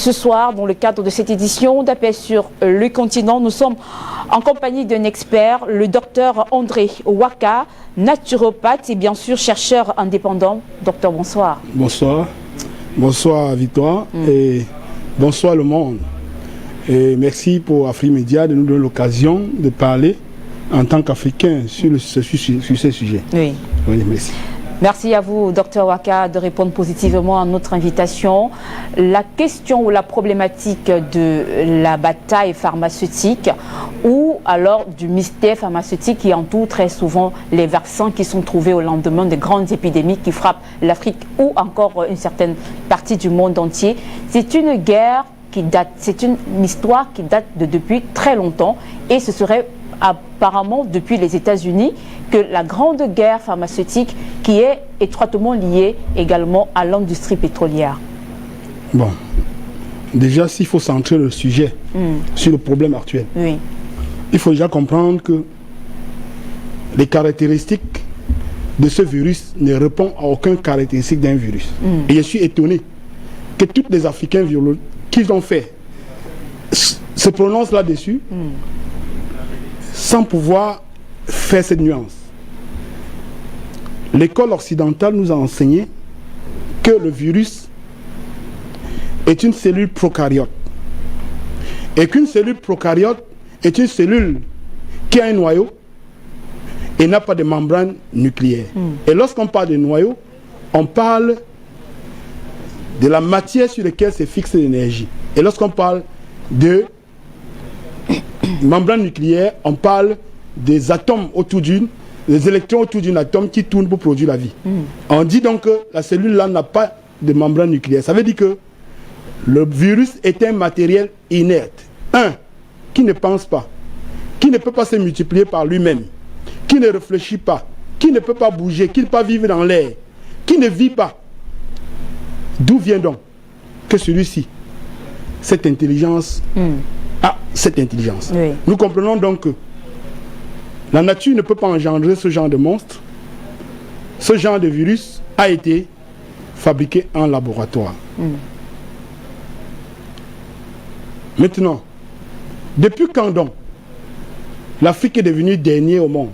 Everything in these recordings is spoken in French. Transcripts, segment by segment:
Ce soir, dans le cadre de cette édition d'Appel sur le continent, nous sommes en compagnie d'un expert, le docteur André Waka, naturopathe et bien sûr chercheur indépendant. Docteur, bonsoir. Bonsoir. Bonsoir Victoire et bonsoir le monde. Et merci pour Afrimédia de nous donner l'occasion de parler en tant qu'Africain sur ce sujet. Oui. Oui, merci. Merci à vous, Dr Waka, de répondre positivement à notre invitation. La question ou la problématique de la bataille pharmaceutique ou alors du mystère pharmaceutique qui entoure très souvent les vaccins qui sont trouvés au lendemain de grandes épidémies qui frappent l'Afrique ou encore une certaine partie du monde entier. C'est une guerre qui date, c'est une histoire qui date de depuis très longtemps et ce serait apparemment depuis les États-Unis que la grande guerre pharmaceutique qui est étroitement liée également à l'industrie pétrolière. Bon, déjà s'il faut centrer le sujet sur le problème actuel, oui. Il faut déjà comprendre que les caractéristiques de ce virus ne répondent à aucune caractéristique d'un virus. Et je suis étonné que tous les Africains qu'ils ont fait se prononcent là-dessus sans pouvoir faire cette nuance. L'école occidentale nous a enseigné que le virus est une cellule prokaryote et qu'une cellule prokaryote est une cellule qui a un noyau et n'a pas de membrane nucléaire. Et lorsqu'on parle de noyau, on parle de la matière sur laquelle se fixe l'énergie. Et lorsqu'on parle de membrane nucléaire, on parle des atomes autour des électrons autour d'un atome qui tournent pour produire la vie. On dit donc que la cellule là n'a pas de membrane nucléaire. Ça veut dire que le virus est un matériel inerte. Qui ne pense pas, qui ne peut pas se multiplier par lui-même, qui ne réfléchit pas, qui ne peut pas bouger, qui ne peut pas vivre dans l'air, qui ne vit pas. D'où vient donc que celui-ci, cette intelligence, a cette intelligence. Oui. Nous comprenons donc que la nature ne peut pas engendrer ce genre de monstre. Ce genre de virus a été fabriqué en laboratoire. Maintenant, depuis quand donc l'Afrique est devenue dernier au monde?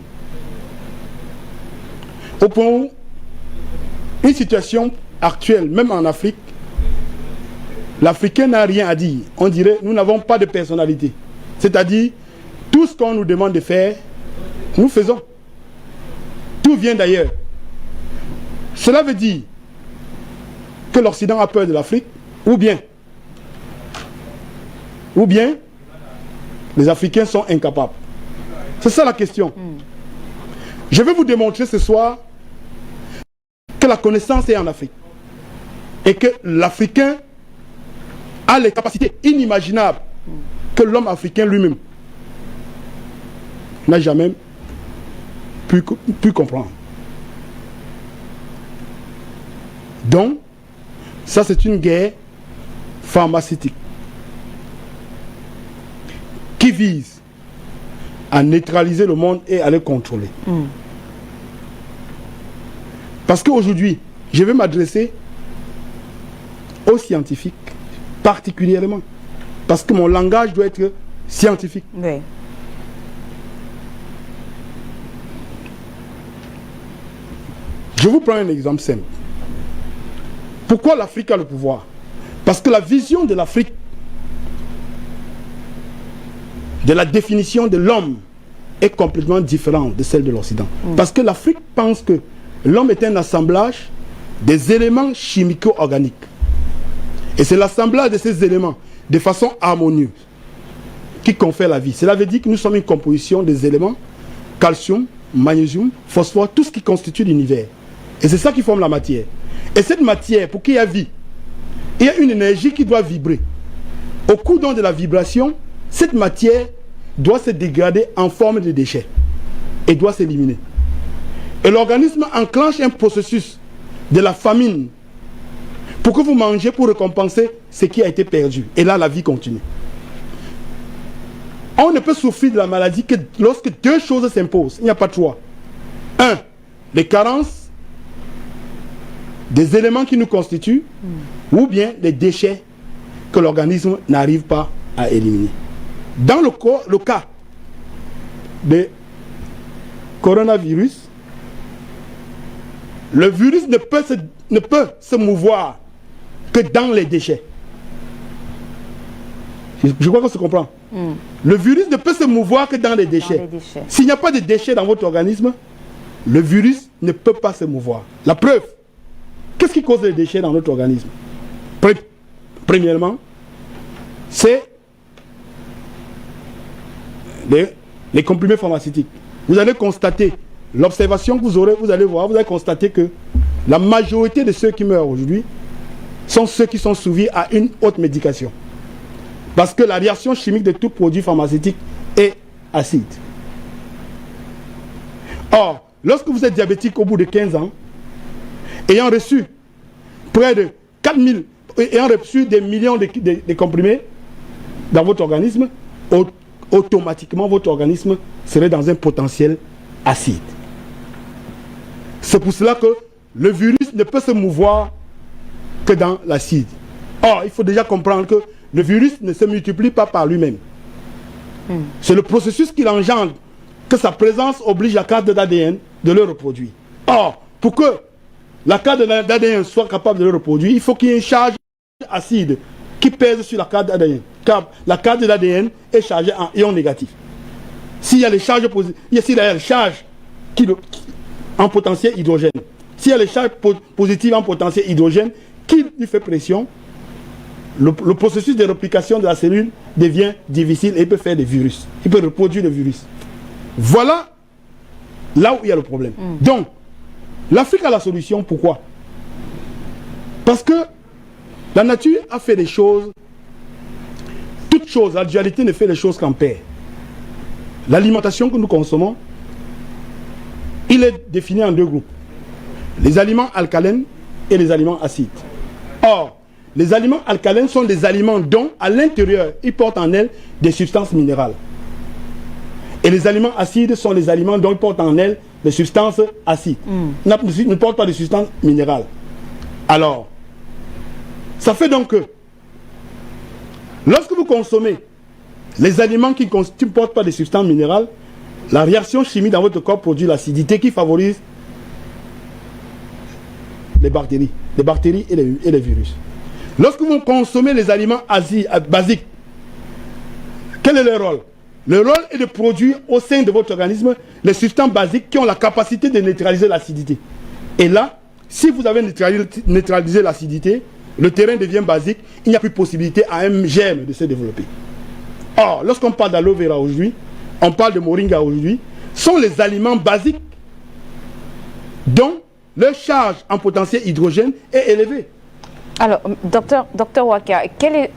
Au point où une situation actuelle, même en Afrique, l'Africain n'a rien à dire. On dirait nous n'avons pas de personnalité. C'est-à-dire, tout ce qu'on nous demande de faire, nous faisons. Tout vient d'ailleurs. Cela veut dire que l'Occident a peur de l'Afrique, ou bien les Africains sont incapables. C'est ça la question. Je vais vous démontrer ce soir que la connaissance est en Afrique et que l'Africain a les capacités inimaginables que l'homme africain lui-même n'a jamais pu comprendre. Donc, ça c'est une guerre pharmaceutique qui vise à neutraliser le monde et à le contrôler. Parce qu'aujourd'hui, je vais m'adresser aux scientifiques particulièrement. Parce que mon langage doit être scientifique. Oui. Je vous prends un exemple simple. Pourquoi l'Afrique a le pouvoir? Parce que la vision de l'Afrique, de la définition de l'homme, est complètement différente de celle de l'Occident. Parce que l'Afrique pense que l'homme est un assemblage des éléments chimico-organiques. Et c'est l'assemblage de ces éléments de façon harmonieuse qui confère la vie. Cela veut dire que nous sommes une composition des éléments calcium, magnésium, phosphore, tout ce qui constitue l'univers. Et c'est ça qui forme la matière. Et cette matière, pour qu'il y ait vie, il y a une énergie qui doit vibrer. Au cours donc de la vibration, cette matière doit se dégrader en forme de déchets et doit s'éliminer. Et l'organisme enclenche un processus de la famine pour que vous mangez pour récompenser ce qui a été perdu. Et là, la vie continue. On ne peut souffrir de la maladie que lorsque deux choses s'imposent. Il n'y a pas trois. Les carences des éléments qui nous constituent, ou bien les déchets que l'organisme n'arrive pas à éliminer. Dans le cas de coronavirus, le virus ne peut se mouvoir que dans les déchets. Je crois qu'on se comprend. Le virus ne peut se mouvoir que dans les déchets. S'il n'y a pas de déchets dans votre organisme, le virus ne peut pas se mouvoir. La preuve, qu'est-ce qui cause les déchets dans notre organisme? Premièrement, c'est les comprimés pharmaceutiques. Vous allez constater, l'observation que vous allez voir, vous allez constater que la majorité de ceux qui meurent aujourd'hui sont ceux qui sont soumis à une haute médication. Parce que la réaction chimique de tout produit pharmaceutique est acide. Or, lorsque vous êtes diabétique au bout de 15 ans, ayant reçu près de 4000, ayant reçu des millions de comprimés dans votre organisme, automatiquement votre organisme serait dans un potentiel acide. C'est pour cela que le virus ne peut se mouvoir que dans l'acide. Or, il faut déjà comprendre que le virus ne se multiplie pas par lui-même. C'est le processus qui l'engendre, que sa présence oblige la carte d'ADN de le reproduire. Or, pour que la carte d'ADN soit capable de le reproduire, il faut qu'il y ait une charge acide qui pèse sur la carte d'ADN. Car la carte de l'ADN est chargée en ion négatif. S'il y a les charges en potentiel hydrogène, s'il y a les charges positives en potentiel hydrogène, qui lui fait pression, le processus de réplication de la cellule devient difficile et il peut faire des virus. Il peut reproduire le virus. Voilà là où il y a le problème. Donc, l'Afrique a la solution. Pourquoi? Parce que la nature a fait des choses, toutes choses, la dualité ne fait les choses qu'en paire. L'alimentation que nous consommons, il est défini en deux groupes. Les aliments alcalins et les aliments acides. Or, les aliments alcalins sont des aliments dont, à l'intérieur, ils portent en elles des substances minérales. Et les aliments acides sont les aliments dont ils portent en elles des substances acides. Ne portent pas de substances minérales. Alors, ça fait donc que, lorsque vous consommez les aliments qui ne portent pas de substances minérales, la réaction chimique dans votre corps produit l'acidité qui favorise les bactéries et les virus. Lorsque vous consommez les aliments basiques, quel est leur rôle? Le rôle est de produire au sein de votre organisme les substances basiques qui ont la capacité de neutraliser l'acidité. Et là, si vous avez neutralisé l'acidité, le terrain devient basique, il n'y a plus possibilité à un germe de se développer. Or, lorsqu'on parle d'aloe vera aujourd'hui, on parle de moringa aujourd'hui, sont les aliments basiques dont leur charge en potentiel hydrogène est élevée. Alors, docteur Waka, quel est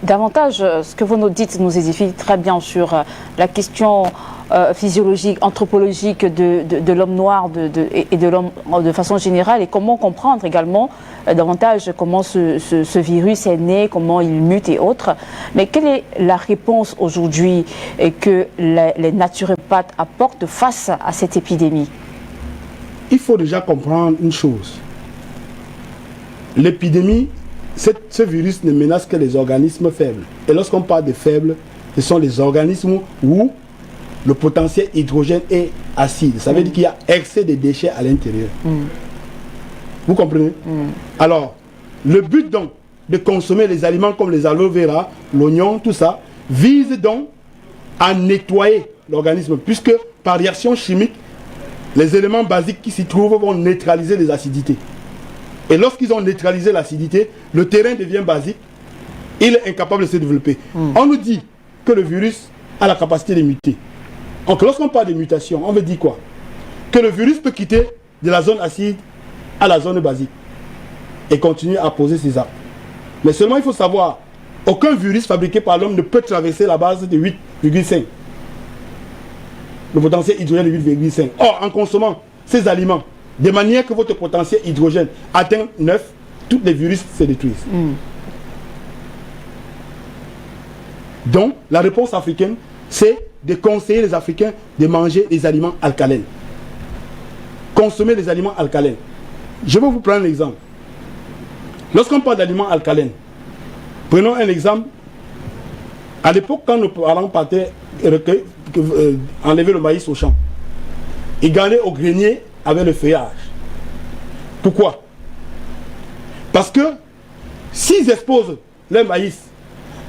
davantage ce que vous nous dites nous édifie très bien sur la question physiologique, anthropologique de l'homme noir et de l'homme de façon générale, et comment comprendre également davantage comment ce virus est né, comment il mute et autres. Mais quelle est la réponse aujourd'hui que les naturopathes apportent face à cette épidémie? Il faut déjà comprendre une chose. L'épidémie, ce virus ne menace que les organismes faibles. Et lorsqu'on parle de faibles, ce sont les organismes où le potentiel hydrogène est acide. Ça veut dire qu'il y a excès de déchets à l'intérieur. Vous comprenez? Alors, le but donc de consommer les aliments comme les aloe vera, l'oignon, tout ça, vise donc à nettoyer l'organisme, puisque par réaction chimique, les éléments basiques qui s'y trouvent vont neutraliser les acidités. Et lorsqu'ils ont neutralisé l'acidité, le terrain devient basique, il est incapable de se développer. On nous dit que le virus a la capacité de muter. Donc lorsqu'on parle de mutation, on veut dire quoi? Que le virus peut quitter de la zone acide à la zone basique et continuer à poser ses actes. Mais seulement il faut savoir, aucun virus fabriqué par l'homme ne peut traverser la base de 8,5. Le potentiel hydrogène de 8,5. Or, en consommant ces aliments, de manière que votre potentiel hydrogène atteint 9, tous les virus se détruisent. Donc, la réponse africaine, c'est de conseiller les Africains de manger des aliments alcalins. Consommer des aliments alcalins. Je vais vous prendre un exemple. Lorsqu'on parle d'aliments alcalins, Prenons un exemple. À l'époque, quand nos parents partaient enlever le maïs au champ, ils gardaient au grenier avec le feuillage. Pourquoi? Parce que s'ils exposent le maïs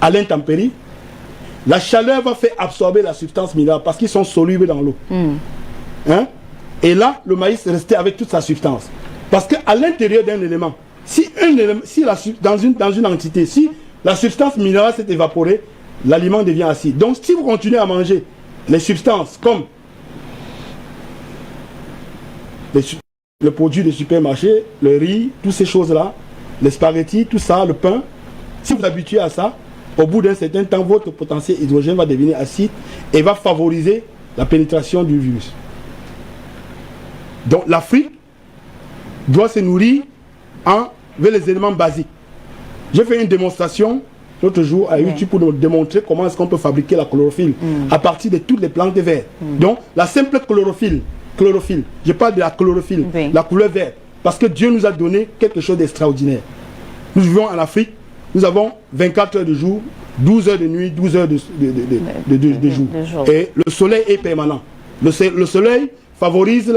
à l'intempérie, la chaleur va faire absorber la substance minérale parce qu'ils sont solubles dans l'eau. Hein? Et là, le maïs restait avec toute sa substance. Parce qu'à l'intérieur d'un élément, dans une entité, si la substance minérale s'est évaporée, l'aliment devient acide. Donc si vous continuez à manger les substances comme le produit de supermarché, le riz, toutes ces choses-là, les spaghettis, tout ça, le pain, si vous vous habituez à ça, au bout d'un certain temps, votre potentiel hydrogène va devenir acide et va favoriser la pénétration du virus. Donc l'Afrique doit se nourrir avec les éléments basiques. J'ai fait une démonstration l'autre jour à YouTube pour nous démontrer comment est-ce qu'on peut fabriquer la chlorophylle à partir de toutes les plantes vertes. Donc la simple chlorophylle, je parle de la chlorophylle, la couleur verte, parce que Dieu nous a donné quelque chose d'extraordinaire. Nous vivons en Afrique, nous avons 24 heures de jour, 12 heures de nuit, 12 heures de jour. Et le soleil est permanent. Le soleil favorise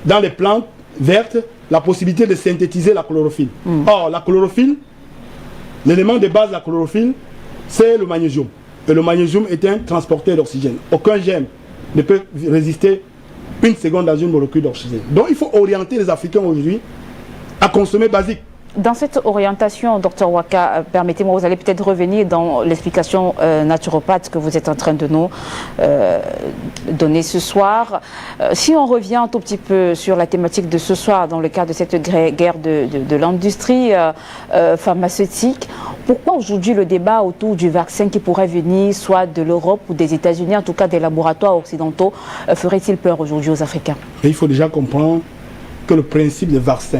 dans les plantes vertes la possibilité de synthétiser la chlorophylle. Or, la chlorophylle, l'élément de base de la chlorophylle, c'est le magnésium. Et le magnésium est un transporteur d'oxygène. Aucun germe ne peut résister une seconde dans une molécule d'oxygène. Donc il faut orienter les Africains aujourd'hui à consommer basique. Dans cette orientation, Dr Waka, permettez-moi, vous allez peut-être revenir dans l'explication naturopathe que vous êtes en train de nous donner ce soir. Si on revient un tout petit peu sur la thématique de ce soir, dans le cadre de cette guerre de l'industrie pharmaceutique, pourquoi aujourd'hui le débat autour du vaccin qui pourrait venir, soit de l'Europe ou des États-Unis, en tout cas des laboratoires occidentaux, ferait-il peur aujourd'hui aux Africains? Et il faut déjà comprendre que le principe de vaccin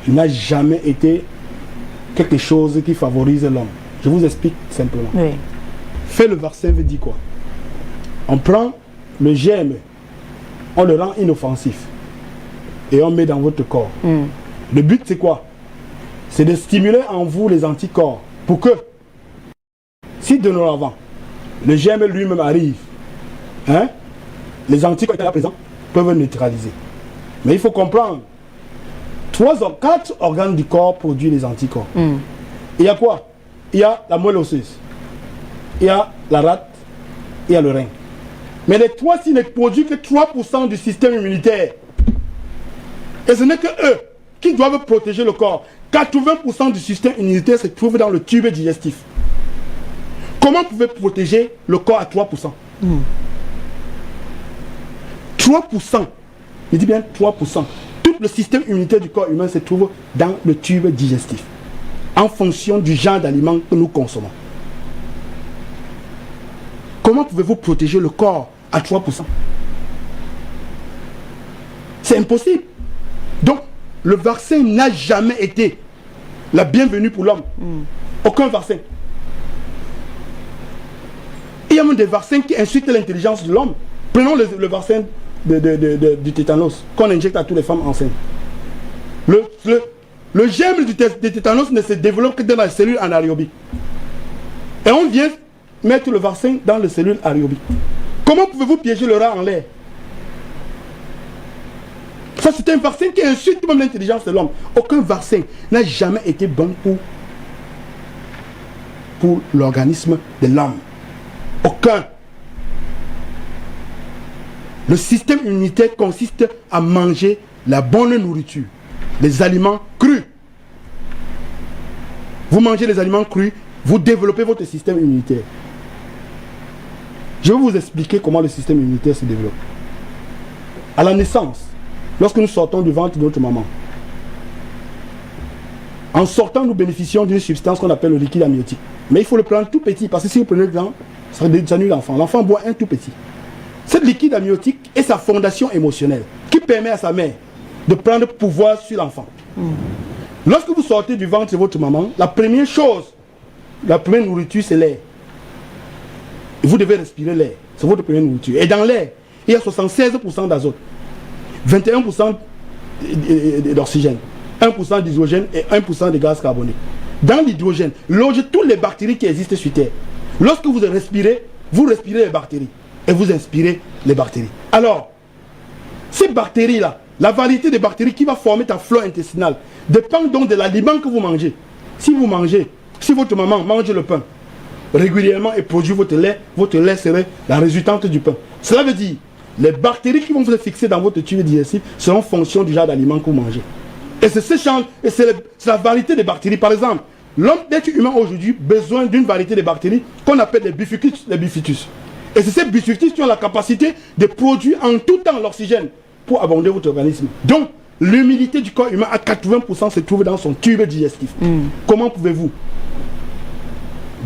n'a jamais été quelque chose qui favorise l'homme. Je vous explique simplement. Oui. Faire le vaccin veut dire quoi? On prend le germe, on le rend inoffensif et on met dans votre corps. Le but c'est quoi? C'est de stimuler en vous les anticorps pour que, si de nos avant, le germe lui-même arrive, les anticorps qui sont présents peuvent neutraliser. Mais il faut comprendre, 4 organes du corps produisent les anticorps. Il y a quoi? Il y a la moelle osseuse, il y a la rate, il y a le rein. Mais les 3 ne produisent que 3% du système immunitaire. Et ce n'est que eux qui doivent protéger le corps. 80% du système immunitaire se trouve dans le tube digestif. Comment pouvez-vous protéger le corps à 3%? 3%, je dis bien 3%. Tout le système immunitaire du corps humain se trouve dans le tube digestif, en fonction du genre d'aliments que nous consommons. Comment pouvez-vous protéger le corps à 3%? C'est impossible. Donc, le vaccin n'a jamais été la bienvenue pour l'homme. Aucun vaccin. Il y a même des vaccins qui insultent l'intelligence de l'homme. Prenons le vaccin du tétanos qu'on injecte à toutes les femmes enceintes. Le germe du tétanos ne se développe que dans la cellule anaérobie. Et on vient mettre le vaccin dans les cellules aérobiques. Comment pouvez-vous piéger le rat en l'air? Ça, c'est un vaccin qui insulte même l'intelligence de l'homme. Aucun vaccin n'a jamais été bon pour l'organisme de l'homme. Aucun. Le système immunitaire consiste à manger la bonne nourriture, les aliments crus. Vous mangez les aliments crus, vous développez votre système immunitaire. Je vais vous expliquer comment le système immunitaire se développe. À la naissance, lorsque nous sortons du ventre de notre maman, en sortant, nous bénéficions d'une substance qu'on appelle le liquide amniotique. Mais il faut le prendre tout petit, parce que si vous prenez le grand, ça nuit l'enfant. L'enfant boit un tout petit. Ce liquide amniotique est sa fondation émotionnelle qui permet à sa mère de prendre pouvoir sur l'enfant. Lorsque vous sortez du ventre de votre maman, la première chose, la première nourriture, c'est l'air. Vous devez respirer l'air. C'est votre première nourriture. Et dans l'air, il y a 76% d'azote, 21% d'oxygène, 1% d'hydrogène et 1% de gaz carbonique. dans l'hydrogène, loge toutes les bactéries qui existent sur Terre. Lorsque vous respirez les bactéries et vous inspirez les bactéries. Alors, ces bactéries-là, la variété des bactéries qui va former ta flore intestinale dépend donc de l'aliment que vous mangez. Si votre maman mange le pain régulièrement et produit votre lait serait la résultante du pain. Cela veut dire, les bactéries qui vont se fixer dans votre tube digestif seront en fonction du genre d'aliment que vous mangez. Et c'est la variété des bactéries. Par exemple, l'être humain aujourd'hui a besoin d'une variété de bactéries qu'on appelle les bifitus. Et c'est ces bifitus qui ont la capacité de produire en tout temps l'oxygène pour abonder votre organisme. Donc, l'humidité du corps humain à 80% se trouve dans son tube digestif. Comment pouvez-vous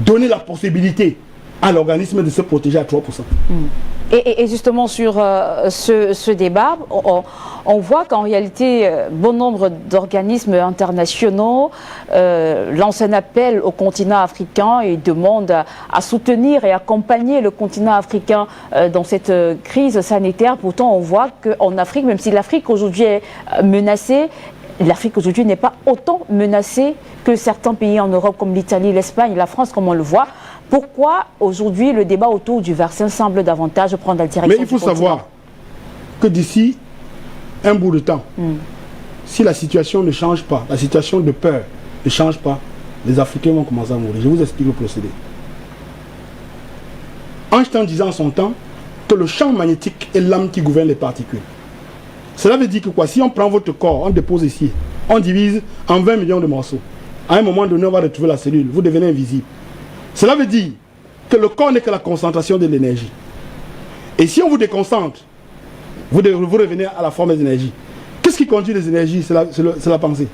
donner la possibilité à l'organisme de se protéger à 3%? Et justement sur ce débat, on voit qu'en réalité, bon nombre d'organismes internationaux lancent un appel au continent africain et demandent à soutenir et accompagner le continent africain dans cette crise sanitaire. Pourtant, on voit qu'en Afrique, même si l'Afrique aujourd'hui est menacée, l'Afrique aujourd'hui n'est pas autant menacée que certains pays en Europe comme l'Italie, l'Espagne, la France, comme on le voit. Pourquoi aujourd'hui le débat autour du vaccin semble davantage prendre la direction? Mais il faut savoir que d'ici un bout de temps, si la situation ne change pas, la situation de peur ne change pas, les Africains vont commencer à mourir. Je vous explique le procédé. Einstein disait en son temps que le champ magnétique est l'âme qui gouverne les particules. Cela veut dire que quoi? Si on prend votre corps, on dépose ici, on divise en 20 millions de morceaux. À un moment donné, on va retrouver la cellule, vous devenez invisible. Cela veut dire que le corps n'est que la concentration de l'énergie. Et si on vous déconcentre, vous revenez à la forme des énergies. Qu'est-ce qui conduit les énergies? C'est la pensée.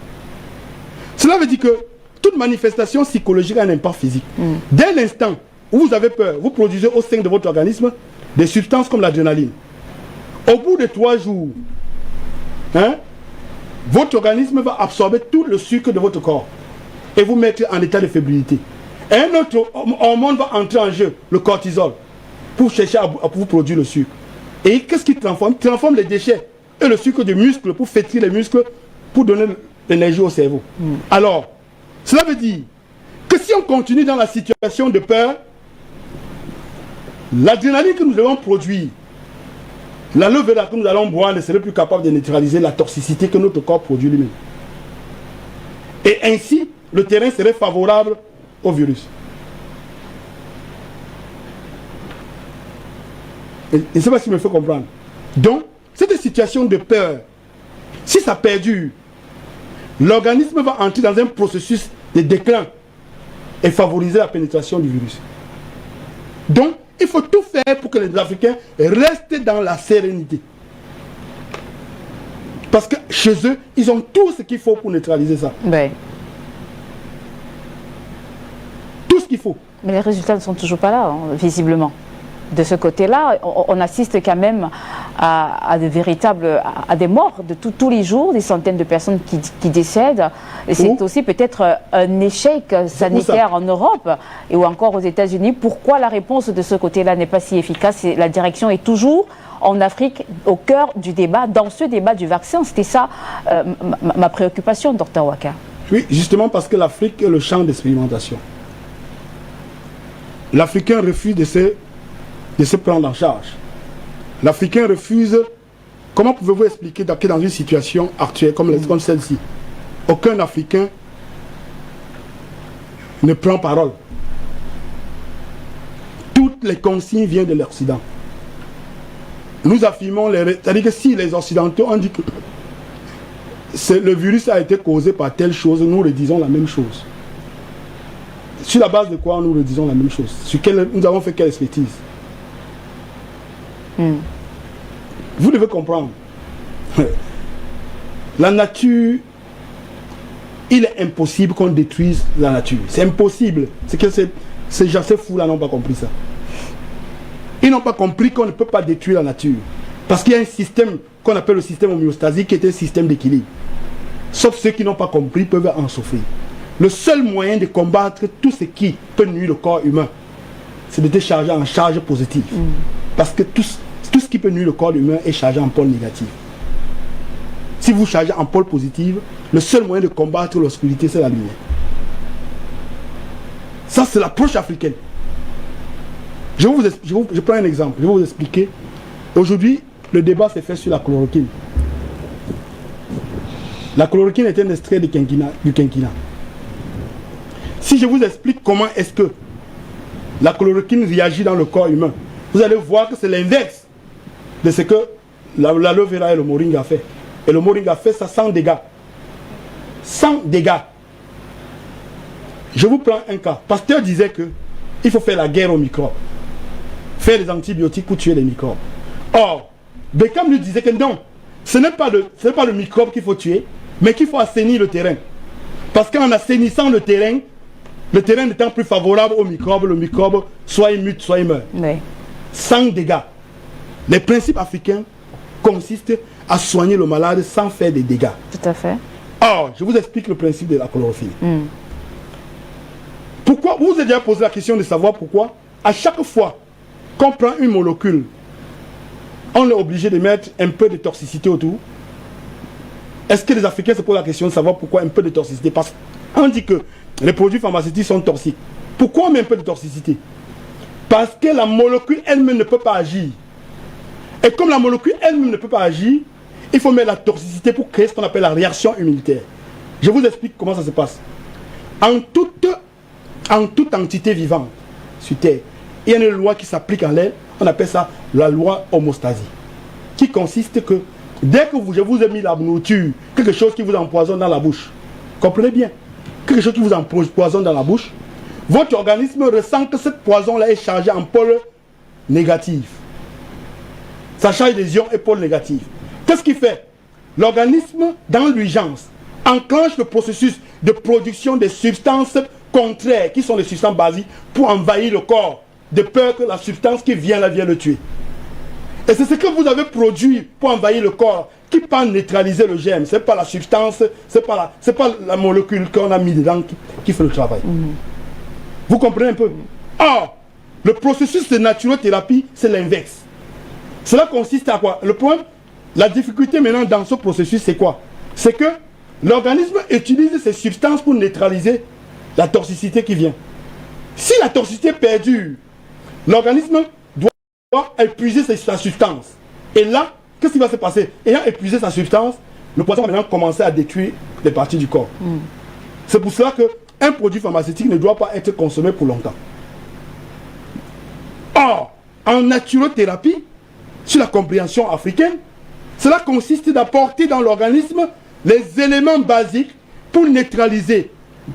Cela veut dire que toute manifestation psychologique a un impact physique. Dès l'instant où vous avez peur, vous produisez au sein de votre organisme des substances comme l'adrénaline. Au bout de 3 jours, votre organisme va absorber tout le sucre de votre corps et vous mettre en état de fébrilité. Un autre hormone va entrer en jeu, le cortisol, pour chercher à vous produire le sucre. Et qu'est-ce qui transforme? Il transforme les déchets et le sucre de muscles pour fêter les muscles, pour donner l'énergie au cerveau. Alors, cela veut dire que si on continue dans la situation de peur, l'adrénaline que nous devons produire, la levée que nous allons boire ne serait plus capable de neutraliser la toxicité que notre corps produit lui-même. Et ainsi, le terrain serait favorable au virus. Je ne sais pas si je me fais comprendre. Donc, cette situation de peur, si ça perdure, l'organisme va entrer dans un processus de déclin et favoriser la pénétration du virus. Donc, il faut tout faire pour que les Africains restent dans la sérénité. Parce que chez eux, ils ont tout ce qu'il faut pour neutraliser ça. Oui. Tout ce qu'il faut. Mais les résultats ne sont toujours pas là, visiblement. De ce côté-là, on assiste quand même à des morts de tous les jours, des centaines de personnes qui décèdent. Et c'est aussi peut-être un échec sanitaire en Europe et ou encore aux États-Unis. Pourquoi la réponse de ce côté-là n'est pas si efficace? La direction est toujours en Afrique, au cœur du débat, dans ce débat du vaccin. C'était ça ma préoccupation, Dr Waka. Oui, justement parce que l'Afrique est le champ d'expérimentation. L'Africain refuse de se prendre en charge. L'Africain refuse. Comment pouvez-vous expliquer que dans une situation actuelle comme celle-ci, aucun Africain ne prend parole? Toutes les consignes viennent de l'Occident. Nous affirmons, c'est-à-dire que si les Occidentaux ont dit que le virus a été causé par telle chose, nous redisons la même chose. Sur la base de quoi nous redisons la même chose? Nous avons fait quelle expertise? Vous devez comprendre. La nature, il est impossible qu'on détruise la nature. C'est impossible. C'est que ces gens, ces fous-là n'ont pas compris ça. Ils n'ont pas compris qu'on ne peut pas détruire la nature. Parce qu'il y a un système qu'on appelle le système homéostasique qui est un système d'équilibre. Sauf ceux qui n'ont pas compris peuvent en souffrir. Le seul moyen de combattre tout ce qui peut nuire le corps humain, c'est de te charger en charge positive. Parce que tout ce qui peut nuire le corps humain est chargé en pôle négatif. Si vous chargez en pôle positive, le seul moyen de combattre l'obscurité, c'est la lumière. Ça, c'est l'approche africaine. Je prends un exemple, je vais vous expliquer. Aujourd'hui, le débat s'est fait sur la chloroquine. La chloroquine est un extrait du quinquina. Si je vous explique comment est-ce que la chloroquine réagit dans le corps humain, vous allez voir que c'est l'inverse de ce que l'aloe vera et le moringa a fait. Et le moringa fait ça sans dégâts. Sans dégâts. Je vous prends un cas. Pasteur disait que il faut faire la guerre aux microbes. Faire des antibiotiques pour tuer les microbes. Or, Beckham lui disait que non, ce n'est pas le microbe qu'il faut tuer, mais qu'il faut assainir le terrain. Parce qu'en assainissant le terrain n'étant plus favorable aux microbes, le microbe soit il mute, soit il meurt. Oui. Sans dégâts. Les principes africains consistent à soigner le malade sans faire des dégâts. Tout à fait. Or, je vous explique le principe de la chlorophylle. Pourquoi? Vous vous avez déjà posé la question de savoir pourquoi à chaque fois qu'on prend une molécule, on est obligé de mettre un peu de toxicité autour. Est-ce que les Africains se posent la question de savoir pourquoi un peu de toxicité? Parce qu'on dit que les produits pharmaceutiques sont toxiques. Pourquoi on met un peu de toxicité? Parce que la molécule elle-même ne peut pas agir. Et comme la molécule elle-même ne peut pas agir, il faut mettre la toxicité pour créer ce qu'on appelle la réaction immunitaire. Je vous explique comment ça se passe. En toute entité vivante sur Terre, il y a une loi qui s'applique à l'air, on appelle ça la loi homostasie, qui consiste que dès que je vous ai mis la nourriture, quelque chose qui vous empoisonne dans la bouche, comprenez bien, quelque chose qui vous empoisonne dans la bouche, votre organisme ressent que cette poison-là est chargée en pôle négatif. Ça charge des ions et pôle négatif. Qu'est-ce qu'il fait? L'organisme, dans l'urgence, enclenche le processus de production des substances contraires, qui sont les substances basiques, pour envahir le corps, de peur que la substance qui vient là vienne le tuer. Et c'est ce que vous avez produit pour envahir le corps, qui peut neutraliser le germe. Ce n'est pas la substance, c'est pas la molécule qu'on a mis dedans qui fait le travail. Vous comprenez un peu? Or, le processus de naturothérapie, c'est l'inverse. Cela consiste à quoi? Le point, la difficulté maintenant dans ce processus, c'est quoi? C'est que l'organisme utilise ces substances pour neutraliser la toxicité qui vient. Si la toxicité perdure, l'organisme doit épuiser sa substance. Et là, qu'est-ce qui va se passer? Ayant épuisé sa substance, le poison va maintenant commencer à détruire les parties du corps. C'est pour cela qu'un produit pharmaceutique ne doit pas être consommé pour longtemps. Or, en naturothérapie, sur la compréhension africaine, cela consiste d'apporter dans l'organisme les éléments basiques pour neutraliser,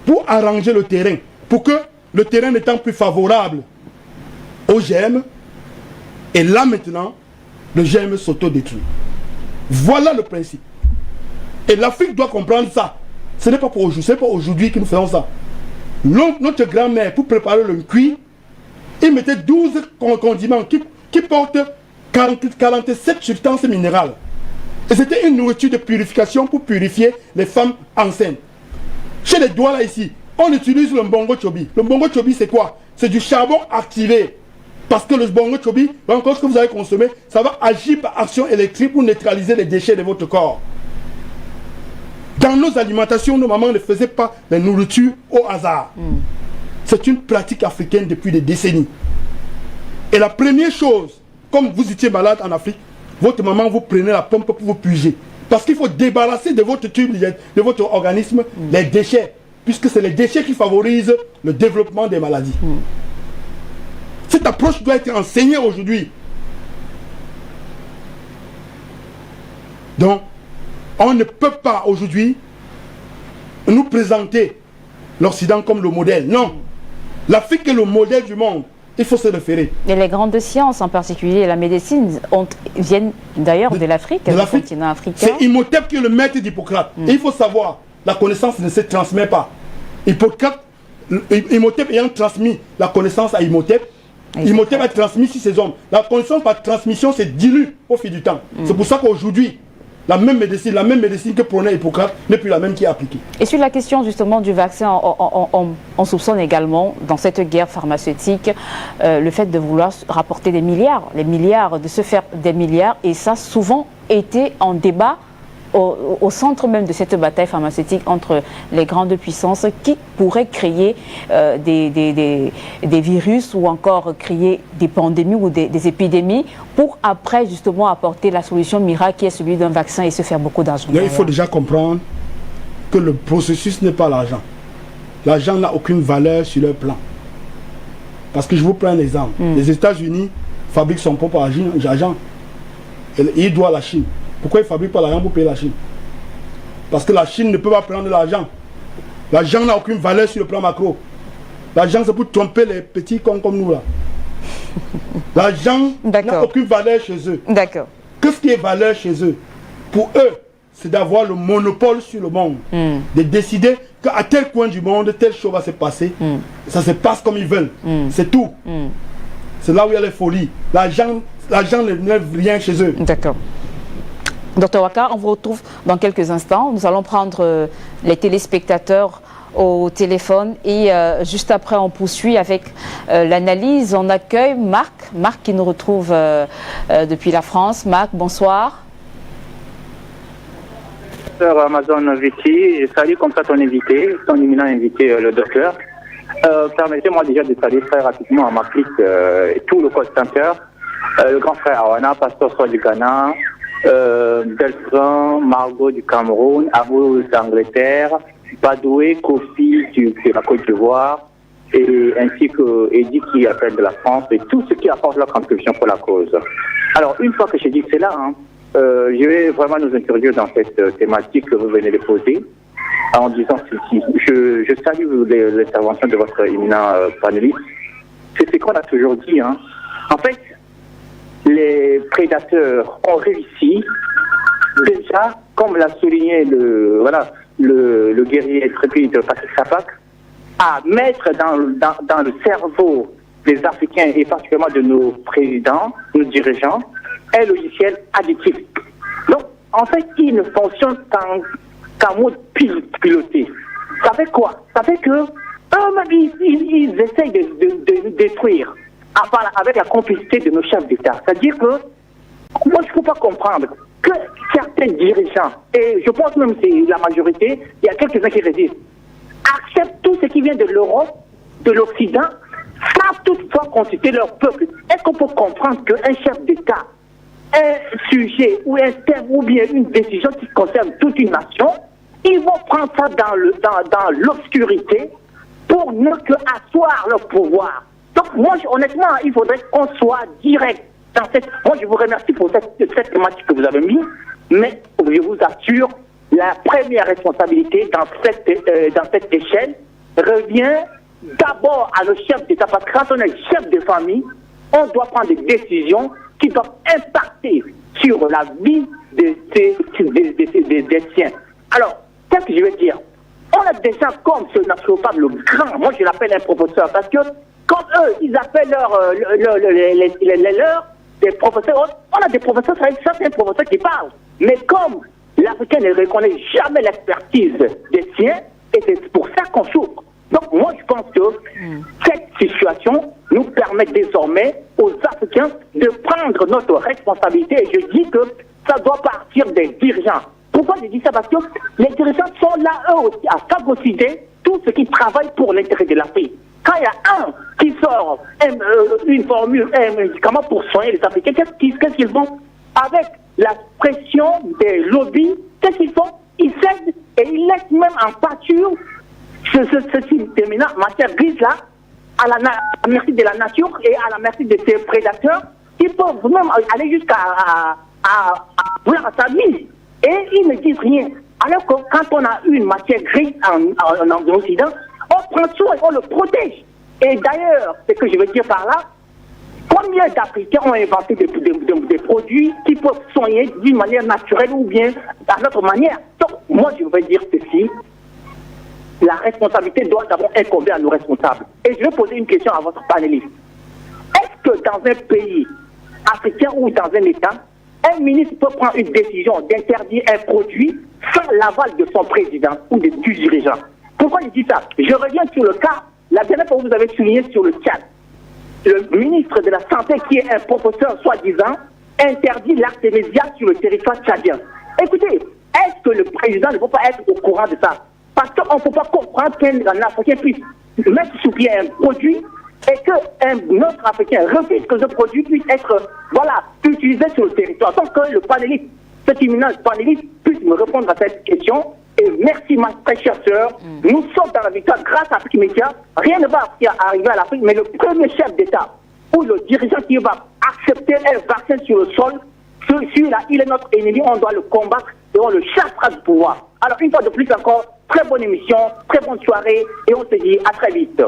pour arranger le terrain, pour que le terrain n'étant plus favorable aux germes, et là maintenant, le germe s'autodétruit. Voilà le principe. Et l'Afrique doit comprendre ça. Ce n'est pas pour aujourd'hui, c'est pas aujourd'hui que nous faisons ça. Notre grand-mère, pour préparer le cuit, il mettait 12 condiments qui portent 47 substances minérales. Et c'était une nourriture de purification pour purifier les femmes enceintes. Chez les doigts là ici, on utilise le mbongo chobi. Le mbongo chobi c'est quoi? C'est du charbon activé. Parce que le mbongo chobi, encore ce que vous avez consommé, ça va agir par action électrique pour neutraliser les déchets de votre corps. Dans nos alimentations, nos mamans ne faisaient pas la nourriture au hasard. C'est une pratique africaine depuis des décennies. Et la première chose, comme vous étiez malade en Afrique, votre maman vous prenait la pompe pour vous puiser. Parce qu'il faut débarrasser de votre tube, de votre organisme, les déchets. Puisque c'est les déchets qui favorisent le développement des maladies. Cette approche doit être enseignée aujourd'hui. Donc, on ne peut pas aujourd'hui nous présenter l'Occident comme le modèle. Non. L'Afrique est le modèle du monde. Il faut se référer. Et les grandes sciences, en particulier la médecine, viennent d'ailleurs de l'Afrique, du continent africain. C'est Imhotep qui est le maître d'Hippocrate. Et il faut savoir, la connaissance ne se transmet pas. Imhotep ayant transmis la connaissance à Imhotep, Imhotep a transmis sur ses hommes. La connaissance par transmission se dilue au fil du temps. C'est pour ça qu'aujourd'hui, la même médecine que prenait Hippocrate n'est plus la même qui est appliquée. Et sur la question justement du vaccin, on soupçonne également dans cette guerre pharmaceutique le fait de vouloir rapporter des milliards, de se faire des milliards, et ça a souvent été en débat au centre même de cette bataille pharmaceutique entre les grandes puissances qui pourraient créer des virus ou encore créer des pandémies ou des épidémies pour après justement apporter la solution miracle qui est celui d'un vaccin et se faire beaucoup d'argent. Il faut déjà comprendre que le processus n'est pas l'argent. L'argent n'a aucune valeur sur leur plan. Parce que je vous prends un exemple. Les États-Unis fabriquent son propre argent. Il doit à la Chine. Pourquoi ils ne fabriquent pas l'argent pour payer la Chine? Parce que la Chine ne peut pas prendre de l'argent. L'argent n'a aucune valeur sur le plan macro. L'argent, c'est pour tromper les petits cons comme nous là. L'argent n'a aucune valeur chez eux. D'accord. Qu'est-ce qui est valeur chez eux? Pour eux, c'est d'avoir le monopole sur le monde. De décider qu'à tel coin du monde, telle chose va se passer. Ça se passe comme ils veulent. C'est tout. C'est là où il y a les folies. L'argent ne rien chez eux. D'accord. Docteur Waka, on vous retrouve dans quelques instants. Nous allons prendre les téléspectateurs au téléphone et juste après on poursuit avec l'analyse. On accueille Marc qui nous retrouve depuis la France. Marc, bonsoir. Amazon Viti, je salue comme ça ton invité, ton éminent invité, le docteur. Permettez-moi déjà de saluer très rapidement à Marc et tout le call center, le grand frère Awana, Pasteur Soy du Ghana, Beltran, Margot du Cameroun, Abou d'Angleterre, Badoué, Kofi de la Côte d'Ivoire, et ainsi que Eddy qui appelle de la France, et tous ceux qui apportent leur contribution pour la cause. Alors, une fois que j'ai dit cela, je vais vraiment nous introduire dans cette thématique que vous venez de poser, en disant ceci. Je salue l'intervention de votre éminent panéliste. C'est ce qu'on a toujours dit. En fait, les prédateurs ont réussi, déjà, comme l'a souligné le guerrier intrépide Patrick Sapak, à mettre dans le cerveau des Africains et particulièrement de nos présidents, nos dirigeants, un logiciel additif. Donc, en fait, il ne fonctionne qu'en mode piloté. Ça fait quoi? Ça fait que eux-mêmes, ils essayent de détruire avec la complicité de nos chefs d'État. C'est-à-dire que, moi, je ne peux pas comprendre que certains dirigeants, et je pense même que c'est la majorité, il y a quelques-uns qui résistent, acceptent tout ce qui vient de l'Europe, de l'Occident, sans toutefois consulter leur peuple. Est-ce qu'on peut comprendre qu'un chef d'État, un sujet ou un thème ou bien une décision qui concerne toute une nation, ils vont prendre ça dans l'obscurité pour ne que asseoir leur pouvoir. Donc moi, honnêtement, il faudrait qu'on soit direct dans cette... Moi, je vous remercie pour cette thématique que vous avez mise, mais je vous assure, la première responsabilité dans cette échelle revient d'abord à nos chefs d'État, parce que quand on est chef de famille, on doit prendre des décisions qui doivent impacter sur la vie des siens. Alors, qu'est-ce que je veux dire? On a déjà comme ce naturopathe, le grand, moi je l'appelle un professeur, parce que comme eux, ils appellent des professeurs, on a des professeurs, certains professeurs qui parlent, mais comme l'Africain ne reconnaît jamais l'expertise des siens, et c'est pour ça qu'on souffre. Donc moi je pense que cette situation nous permet désormais aux Africains de prendre notre responsabilité, et je dis que ça doit partir des dirigeants. Pourquoi je dis ça? Parce que les dirigeants sont là eux aussi à phagocyter tout ce qui travaille pour l'intérêt de l'Afrique. Quand il y a un qui sort une formule, un médicament pour soigner les Africains, qu'est-ce qu'ils font? Avec la pression des lobbies, qu'est-ce qu'ils font? Ils cèdent et ils laissent même en pâture ceci terminant matière grise-là, à la merci de la nature et à la merci de ses prédateurs, ils peuvent même aller jusqu'à vouloir à sa vie. Et ils ne disent rien. Alors que quand on a une matière grise en Occident, on prend soin et on le protège. Et d'ailleurs, ce que je veux dire par là, combien d'Africains ont inventé des produits qui peuvent soigner d'une manière naturelle ou bien d'une autre manière? Donc, moi, je veux dire ceci. La responsabilité doit d'abord incomber à nos responsables. Et je vais poser une question à votre panéliste. Est-ce que dans un pays africain ou dans un État, un ministre peut prendre une décision d'interdire un produit sans l'aval de son président ou du dirigeant? Pourquoi je dis ça? Je reviens sur le cas, la dernière fois que vous avez souligné sur le Tchad. Le ministre de la Santé, qui est un professeur soi-disant, interdit l'artémisia sur le territoire tchadien. Écoutez, Est-ce que le président ne peut pas être au courant de ça? Parce qu'on ne peut pas comprendre qu'un Africain puisse mettre sous pied un produit et qu'un autre Africain refuse que ce produit puisse être utilisé sur le territoire. Donc que le panéliste, cet imminent panéliste, puisse me répondre à cette question. Et merci ma très chère sœur. Nous sommes dans la victoire grâce à Afrique Média. Rien ne va arriver à l'Afrique, mais le premier chef d'État ou le dirigeant qui va accepter un vaccin sur le sol, celui-là, il est notre ennemi, on doit le combattre et on le chassera du pouvoir. Alors une fois de plus encore, très bonne émission, très bonne soirée et on se dit à très vite.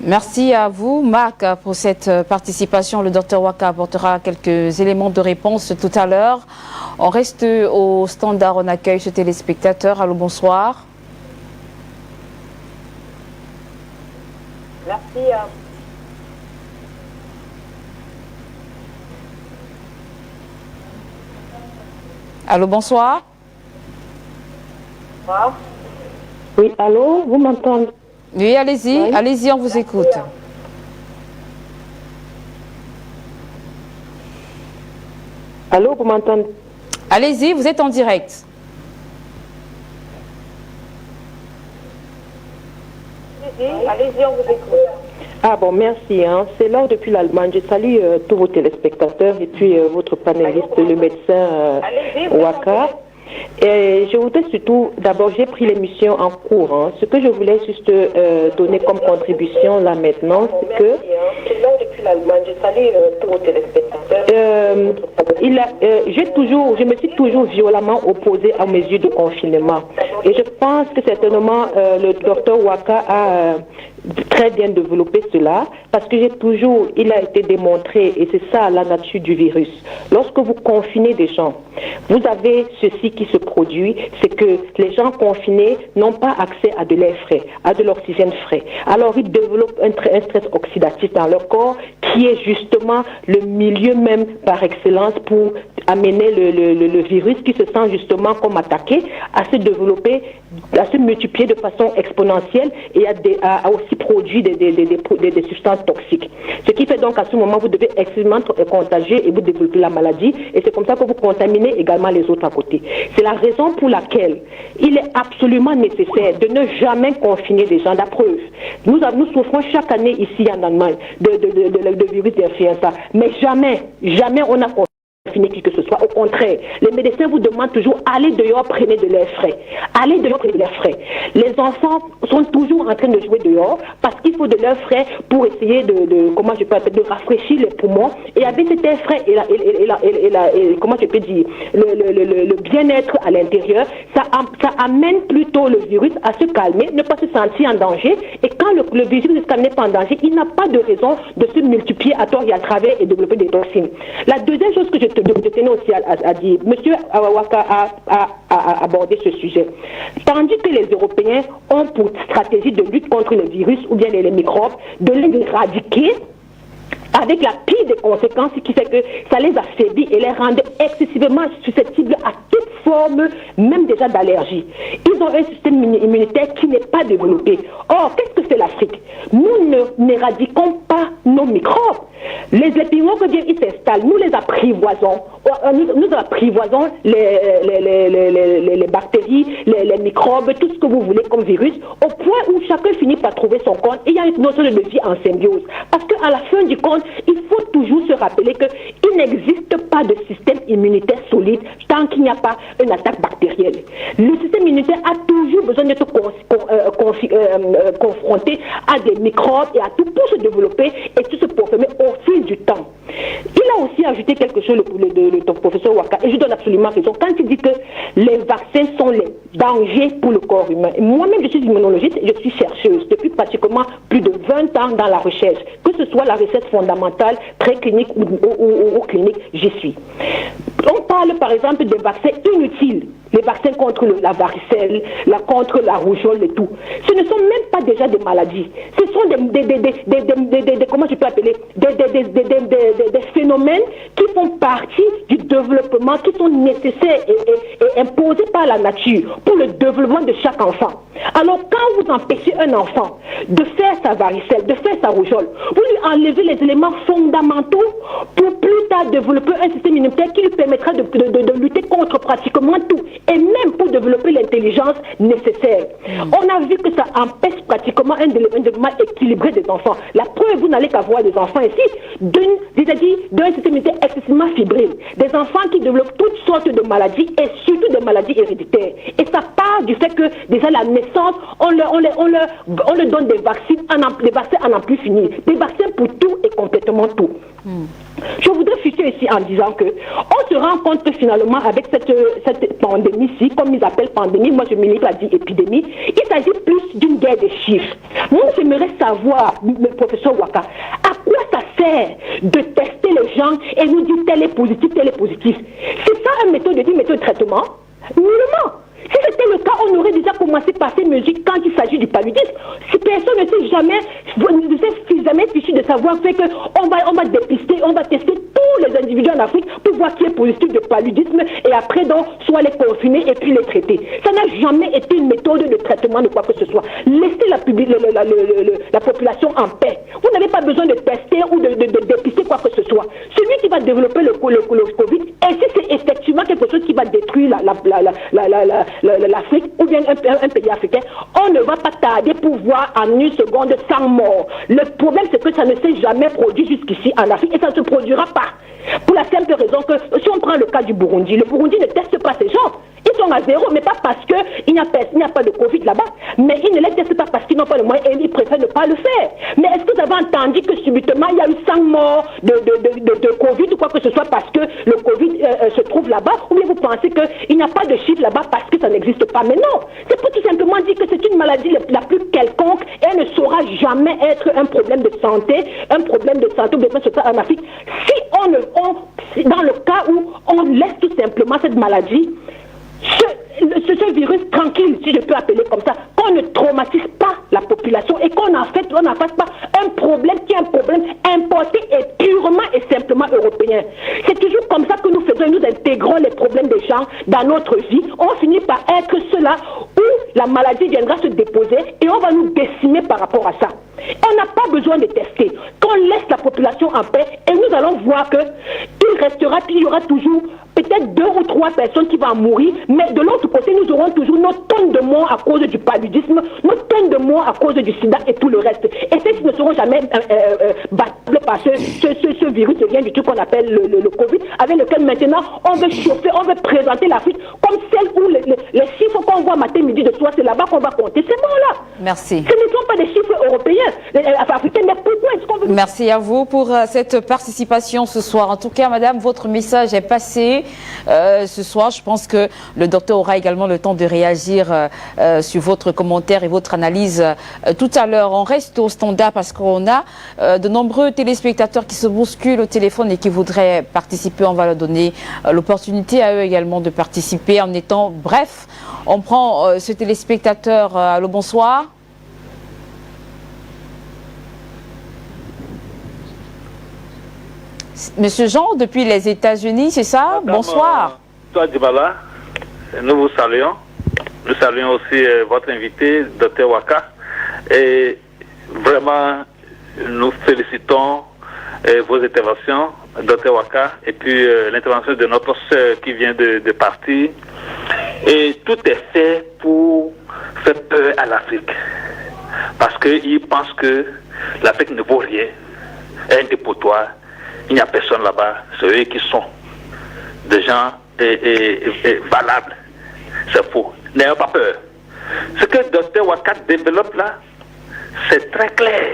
Merci à vous, Marc, pour cette participation. Le Dr Waka apportera quelques éléments de réponse tout à l'heure. On reste au standard, on accueille ce téléspectateur. Allô, bonsoir. Merci à vous. Allô, bonsoir. Oui, allô, vous m'entendez? Oui, allez-y, oui. Allez-y, on vous écoute. Allô, vous m'entendez? Allez-y, vous êtes en direct. Allez-y, on vous écoute. Ah bon, merci. Hein. C'est Laure depuis l'Allemagne. Je salue tous vos téléspectateurs et puis votre panéliste, le médecin Waka. Et je voudrais surtout, d'abord, j'ai pris l'émission en cours. Hein. Ce que je voulais juste donner comme contribution là maintenant, c'est que je me suis toujours violemment opposée aux mesures de confinement. Et je pense que certainement le docteur Waka a très bien développé cela, parce que il a été démontré, et c'est ça la nature du virus. Lorsque vous confinez des gens, vous avez ceci qui se produit, c'est que les gens confinés n'ont pas accès à de l'air frais, à de l'oxygène frais. Alors ils développent un stress oxydatif dans leur corps, qui est justement le milieu même par excellence pour amener le virus qui se sent justement comme attaqué à se développer, à se multiplier de façon exponentielle et à aussi produire des substances toxiques. Ce qui fait donc à ce moment, vous devez extrêmement contagier et vous développez la maladie, et c'est comme ça que vous contaminez également les autres à côté. C'est la raison pour laquelle il est absolument nécessaire de ne jamais confiner des gens. La preuve, nous souffrons chaque année ici en Allemagne de virus d'influenza, mais jamais on a confiné qui que ce soit. Au contraire, les médecins vous demandent toujours allez dehors, prenez de l'air frais. Allez dehors, prenez de l'air frais. Les enfants sont toujours en train de jouer dehors parce qu'il faut de l'air frais pour essayer de rafraîchir les poumons. Et avec cet air frais comment je peux dire, le bien-être à l'intérieur, ça amène plutôt le virus à se calmer, ne pas se sentir en danger. Et quand le virus ne se calme pas en danger, il n'a pas de raison de se multiplier à tort et à travers et développer des toxines. La deuxième chose que je tenais aussi à dire, M. Waka a abordé ce sujet. Tandis que les Européens ont pour stratégie de lutte contre le virus ou bien les microbes, de l'éradiquer avec la pire des conséquences qui fait que ça les affaiblit et les rend excessivement susceptibles à toute forme, même déjà d'allergie. Ils ont un système immunitaire qui n'est pas développé. Or, qu'est-ce que fait l'Afrique? Nous n'éradiquons pas nos microbes. Les épidémies, ils s'installent, nous les apprivoisons. Nous apprivoisons les bactéries, les microbes, tout ce que vous voulez comme virus, au point où chacun finit par trouver son compte. Et il y a une notion de vie en symbiose. Parce qu'à la fin du compte, il faut toujours se rappeler qu'il n'existe pas de système immunitaire solide tant qu'il n'y a pas une attaque bactérienne. Le système immunitaire a toujours besoin d'être confronté à des microbes et à tout pour se développer et tout se performer au fil du temps. Il a aussi ajouté quelque chose, le professeur Waka, et je donne absolument raison, quand il dit que les vaccins sont les dangers pour le corps humain. Moi-même, je suis immunologiste et je suis chercheuse depuis pratiquement plus de 20 ans dans la recherche, que ce soit la recherche fondamentale, préclinique ou clinique, j'y suis. On parle par exemple des vaccins inutiles, les vaccins contre la varicelle, contre la rougeole et tout. Ce ne sont même pas déjà des maladies. Ce sont comment je peux appeler, des phénomènes qui font partie du développement, qui sont nécessaires et imposés par la nature pour le développement de chaque enfant. Alors quand vous empêchez un enfant de faire sa varicelle, de faire sa rougeole, vous lui enlevez les éléments fondamentaux pour plus l'État a développé un système immunitaire qui lui permettra de lutter contre pratiquement tout, et même pour développer l'intelligence nécessaire. On a vu que ça empêche pratiquement un développement équilibré des enfants. La preuve, vous n'allez qu'avoir des enfants ici d'un système immunitaire excessivement fébrile, des enfants qui développent toutes sortes de maladies et surtout des maladies héréditaires. Et ça part du fait que déjà à la naissance, on leur donne des vaccins à n'en plus finir, des vaccins pour tout et complètement tout. Je voudrais chuter ici en disant que on se rend compte que finalement avec cette pandémie-ci, comme ils appellent pandémie, moi je me limite à dire épidémie, il s'agit plus d'une guerre des chiffres. Moi j'aimerais savoir, le professeur Waka, à quoi ça sert de tester les gens et nous dire tel est positif, tel est positif. C'est ça une méthode de traitement? Nullement. Si c'était le cas, on aurait déjà commencé par ces mesures quand il s'agit du paludisme. Si personne ne s'est jamais fichu de savoir fait que on va dépister, on va tester tous les individus en Afrique pour voir qui est positif de paludisme et après donc soit les confiner et puis les traiter. Ça n'a jamais été une méthode de traitement de quoi que ce soit. Laissez la population en paix. Vous n'avez pas besoin de tester ou de dépister quoi que ce soit. Celui qui va développer le Covid, et si c'est effectivement quelque chose qui va détruire l'Afrique ou bien un pays africain, on ne va pas tarder pour voir en une seconde 100 morts. Le problème, c'est que ça ne s'est jamais produit jusqu'ici en Afrique et ça ne se produira pas. Pour la simple raison que, si on prend le cas du Burundi, le Burundi ne teste pas ces gens. Ils sont à zéro, mais pas parce qu'il n'y a pas de Covid là-bas, mais ils ne les testent pas parce qu'ils n'ont pas le moyen et ils préfèrent ne pas le faire. Mais est-ce que vous avez entendu que subitement il y a eu 100 morts de Covid ou quoi que ce soit parce que le Covid se trouve là-bas, ou bien vous pensez qu'il n'y a pas de chiffre là-bas parce que ça n'existe pas? Mais non, c'est pour tout simplement dire que c'est une maladie la plus quelconque et elle ne saura jamais être un problème de santé ou de santé en Afrique. Si dans le cas où on laisse tout simplement cette maladie, ce virus tranquille, si je peux appeler comme ça, qu'on ne traumatise pas la population et qu'on n'en fasse pas un problème qui est un problème importé et purement et simplement européen. C'est toujours comme ça que nous faisons, nous intégrons les problèmes des gens dans notre vie. On finit par être cela où la maladie viendra se déposer et on va nous décimer par rapport à ça. On n'a pas besoin de tester. Qu'on laisse la population en paix et nous allons voir qu'il y aura toujours peut-être 2 ou 3 personnes qui vont mourir, mais de l'autre côté, nous aurons toujours nos tonnes de morts à cause du paludisme, nos tonnes de morts à cause du sida et tout le reste. Et ceux-ci ne seront jamais battus par ce virus, rien du tout qu'on appelle le Covid, avec lequel maintenant on veut chauffer, on veut présenter l'Afrique comme celle où les chiffres qu'on voit matin, midi, de soir, c'est là-bas qu'on va compter. C'est bon là. Merci. Ce ne sont pas des chiffres européens, africains, mais pourquoi est-ce qu'on veut... Merci à vous pour cette participation ce soir. En tout cas, madame, votre message est passé. Ce soir, je pense que le docteur aura également le temps de réagir sur votre commentaire et votre analyse tout à l'heure. On reste au standard parce qu'on a de nombreux téléspectateurs qui se bousculent au téléphone et qui voudraient participer. On va leur donner l'opportunité à eux également de participer en étant bref. On prend ce téléspectateur. Allô, bonsoir. Monsieur Jean, depuis les États-Unis, c'est ça? Madame, bonsoir. Toi, Dibala, nous vous saluons. Nous saluons aussi votre invité, Dr Waka. Et vraiment, nous félicitons vos interventions, Dr Waka, et puis l'intervention de notre sœur qui vient de partir. Et tout est fait pour faire peur à l'Afrique. Parce qu'ils pensent que l'Afrique ne vaut rien. Elle est un dépotoir. Il n'y a personne là-bas, c'est eux qui sont des gens valables. C'est faux. N'ayons pas peur. Ce que Dr Waka développe là, c'est très clair.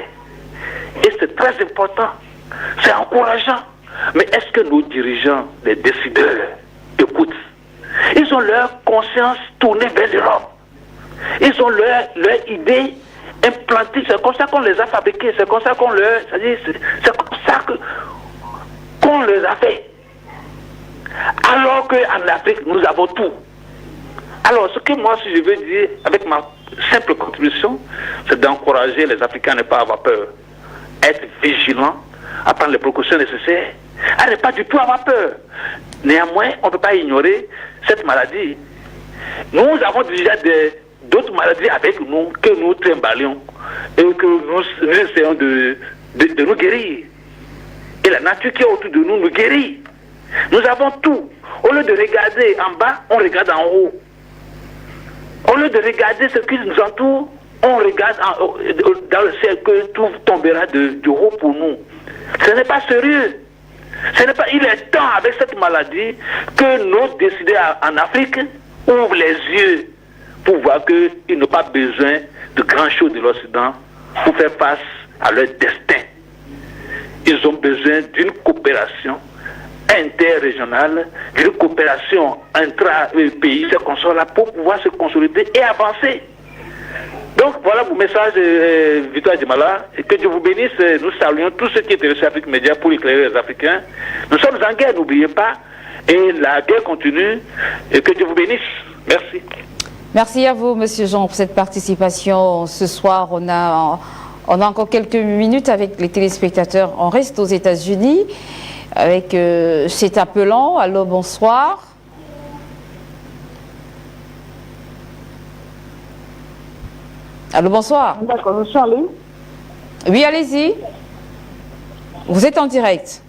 Et c'est très important. C'est encourageant. Mais est-ce que nos dirigeants, les décideurs, écoutent? Ils ont leur conscience tournée vers l'Europe. Ils ont leur idée implantée. C'est comme ça qu'on les a fabriqués. C'est comme ça qu'on leur... C'est comme ça qu'on les a fait. Alors qu'en Afrique, nous avons tout. Alors, ce que moi, si je veux dire, avec ma simple contribution, c'est d'encourager les Africains à ne pas avoir peur. Être vigilants, à prendre les précautions nécessaires, à ne pas du tout avoir peur. Néanmoins, on ne peut pas ignorer cette maladie. Nous avons déjà d'autres maladies avec nous que nous trimbalions et que nous essayons de nous guérir. Et la nature qui est autour de nous nous guérit. Nous avons tout. Au lieu de regarder en bas, on regarde en haut. Au lieu de regarder ce qui nous entoure, on regarde dans le ciel que tout tombera du haut pour nous. Ce n'est pas sérieux. Il est temps avec cette maladie que nos décideurs en Afrique ouvrent les yeux pour voir qu'ils n'ont pas besoin de grand chose de l'Occident pour faire face à leur destin. Ils ont besoin d'une coopération interrégionale, d'une coopération intra-pays, ces consorts-là, pour pouvoir se consolider et avancer. Donc voilà mon message, Victoire Djimala, et que Dieu vous bénisse. Nous saluons tous ceux qui étaient sur Afrique Média pour éclairer les Africains. Nous sommes en guerre, n'oubliez pas, et la guerre continue, et que Dieu vous bénisse. Merci. Merci à vous, Monsieur Jean, pour cette participation. Ce soir, on a encore quelques minutes avec les téléspectateurs. On reste aux États-Unis avec cet appelant. Allô, bonsoir. Allô, bonsoir. D'accord, je suis en ligne. Oui, allez-y. Vous êtes en direct.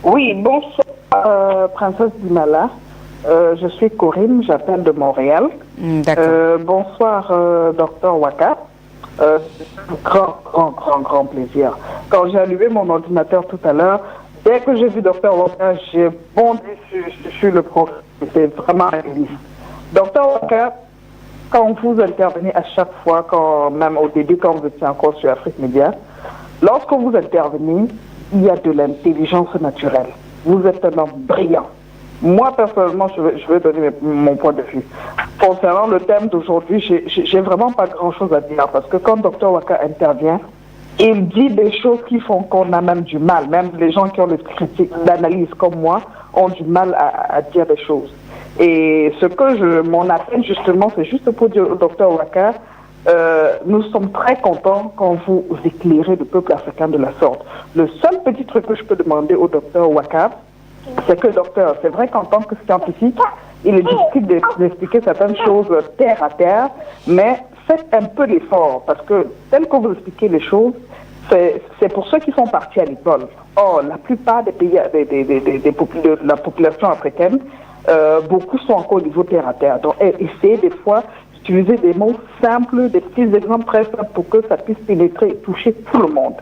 Oui, bonsoir, Princesse Djimala. Je suis Corinne, j'appelle de Montréal. D'accord. Bonsoir, Docteur Waka. Grand plaisir. Quand j'ai allumé mon ordinateur tout à l'heure, dès que j'ai vu Docteur Waka, j'ai bondi sur le programme. C'était vraiment un délice. Docteur Waka, quand vous intervenez à chaque fois, même au début, quand vous étiez encore sur Afrique Média, lorsque vous intervenez, il y a de l'intelligence naturelle. Vous êtes un homme brillant. Moi, personnellement, je vais donner mon point de vue. Concernant le thème d'aujourd'hui, j'ai vraiment pas grand-chose à dire parce que quand Dr Waka intervient, il dit des choses qui font qu'on a même du mal. Même les gens qui ont des critiques d'analyse comme moi ont du mal à dire des choses. Et ce que mon appel, justement, c'est juste pour dire au Dr Waka, nous sommes très contents quand vous éclairez le peuple africain de la sorte. Le seul petit truc que je peux demander au Dr Waka, c'est que, docteur, c'est vrai qu'en tant que scientifique, il est difficile d'expliquer certaines choses terre à terre, mais faites un peu l'effort, parce que tel que vous expliquez les choses, c'est pour ceux qui sont partis à l'école. Or, la plupart des pays, de la population africaine, beaucoup sont encore au niveau terre à terre. Donc, essayez des fois d'utiliser des mots simples, des petits exemples très simples pour que ça puisse pénétrer et toucher tout le monde.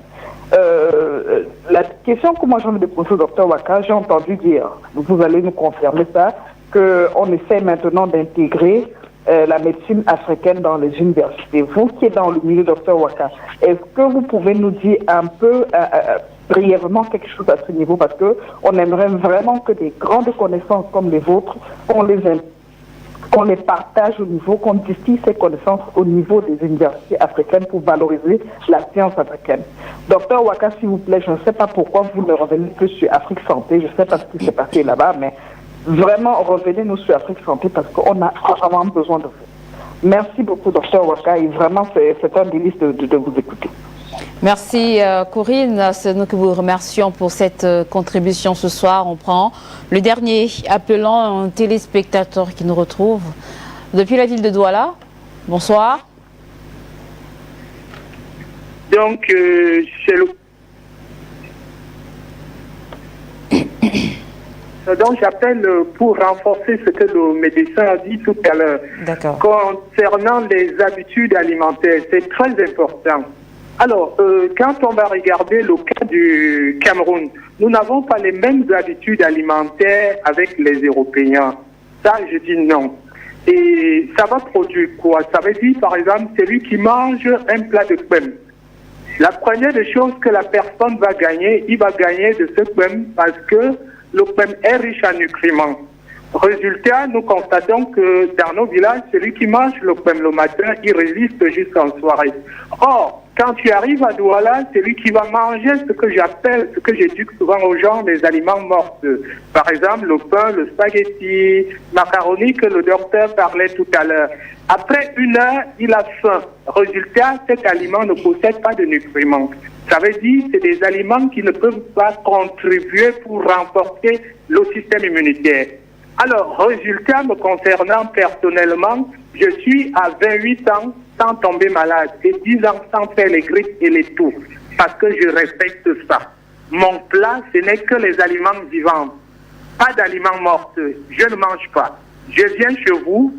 La question que moi j'en ai posée au Dr Waka, j'ai entendu dire, vous allez nous confirmer ça, qu'on essaie maintenant d'intégrer la médecine africaine dans les universités. Vous qui êtes dans le milieu, Dr Waka, est-ce que vous pouvez nous dire un peu brièvement quelque chose à ce niveau, parce que on aimerait vraiment que des grandes connaissances comme les vôtres, qu'on les partage au niveau, qu'on distille ces connaissances au niveau des universités africaines pour valoriser la science africaine. Docteur Waka, s'il vous plaît, je ne sais pas pourquoi vous ne revenez plus sur Afrique Santé, je ne sais pas ce qui s'est passé là-bas, mais vraiment, revenez-nous sur Afrique Santé parce qu'on a vraiment besoin de vous. Merci beaucoup, Docteur Waka, et vraiment, c'est un délice de vous écouter. Merci Corinne, c'est nous que vous remercions pour cette contribution ce soir. On prend le dernier appelant un téléspectateur qui nous retrouve depuis la ville de Douala. Bonsoir. Donc, c'est le... Donc, j'appelle pour renforcer ce que le médecin a dit tout à l'heure. D'accord. Concernant les habitudes alimentaires, c'est très important. Alors, quand on va regarder le cas du Cameroun, nous n'avons pas les mêmes habitudes alimentaires avec les Européens. Ça, je dis non. Et ça va produire quoi? Ça veut dire, par exemple, celui qui mange un plat de crème. La première des choses que la personne va gagner, il va gagner de ce crème parce que le crème est riche en nutriments. Résultat, nous constatons que dans nos villages, celui qui mange le crème le matin, il résiste jusqu'en soirée. Or, quand tu arrives à Douala, celui qui va manger ce que j'appelle, ce que j'éduque souvent aux gens, des aliments morts. Par exemple, le pain, le spaghetti, macaroni que le docteur parlait tout à l'heure. Après 1 heure, il a faim. Résultat, cet aliment ne possède pas de nutriments. Ça veut dire que c'est des aliments qui ne peuvent pas contribuer pour renforcer le système immunitaire. Alors, résultat, me concernant personnellement, je suis à 28 ans sans tomber malade et 10 ans sans faire les grippes et les toux, parce que je respecte ça. Mon plat, ce n'est que les aliments vivants, pas d'aliments morts. Je ne mange pas. Je viens chez vous,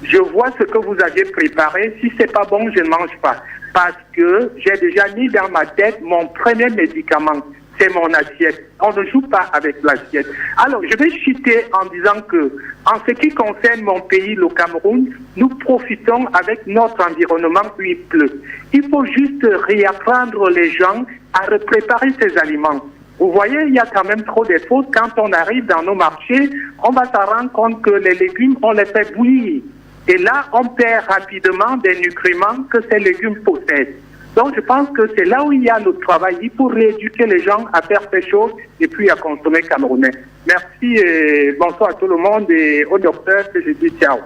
je vois ce que vous avez préparé. Si c'est pas bon, je ne mange pas. Parce que j'ai déjà mis dans ma tête mon premier médicament. C'est mon assiette. On ne joue pas avec l'assiette. Alors, je vais chuter en disant que, en ce qui concerne mon pays, le Cameroun, nous profitons avec notre environnement où il pleut. Il faut juste réapprendre les gens à préparer ces aliments. Vous voyez, il y a quand même trop de fautes. Quand on arrive dans nos marchés, on va se rendre compte que les légumes, on les fait bouillir. Et là, on perd rapidement des nutriments que ces légumes possèdent. Donc, je pense que c'est là où il y a le travail. Il faut rééduquer les gens à faire ces choses et puis à consommer camerounais. Merci et bonsoir à tout le monde et au docteur que je dis ciao.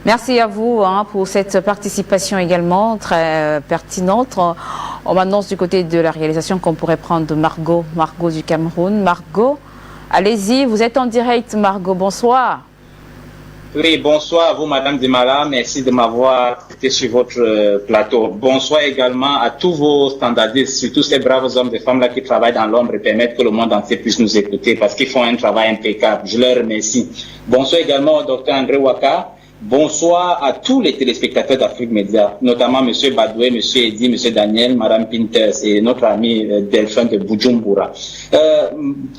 Merci à vous pour cette participation également très pertinente. On m'annonce du côté de la réalisation qu'on pourrait prendre Margot du Cameroun. Margot, allez-y, vous êtes en direct, Margot, bonsoir. Oui, bonsoir à vous, Madame Dimala. Merci de m'avoir été sur votre plateau. Bonsoir également à tous vos standardistes, surtout ces braves hommes et femmes-là qui travaillent dans l'ombre et permettent que le monde entier puisse nous écouter parce qu'ils font un travail impeccable. Je leur remercie. Bonsoir également au Dr André Ouaka. Bonsoir à tous les téléspectateurs d'Afrique Média, notamment M. Badoué, M. Eddy, M. Daniel, Mme Pinters et notre ami Delphin de Bujumbura.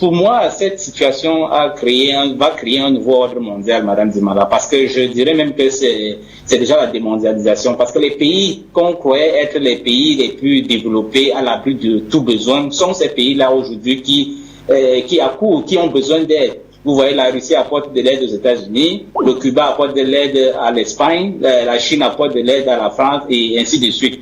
Pour moi, cette situation va créer un nouveau ordre mondial, Mme Dimala, parce que je dirais même que c'est déjà la démondialisation, parce que les pays qu'on croyait être les pays les plus développés à l'abri de tout besoin sont ces pays-là aujourd'hui qui accourent, qui ont besoin d'aide. Vous voyez, la Russie apporte de l'aide aux États-Unis, le Cuba apporte de l'aide à l'Espagne, la Chine apporte de l'aide à la France et ainsi de suite.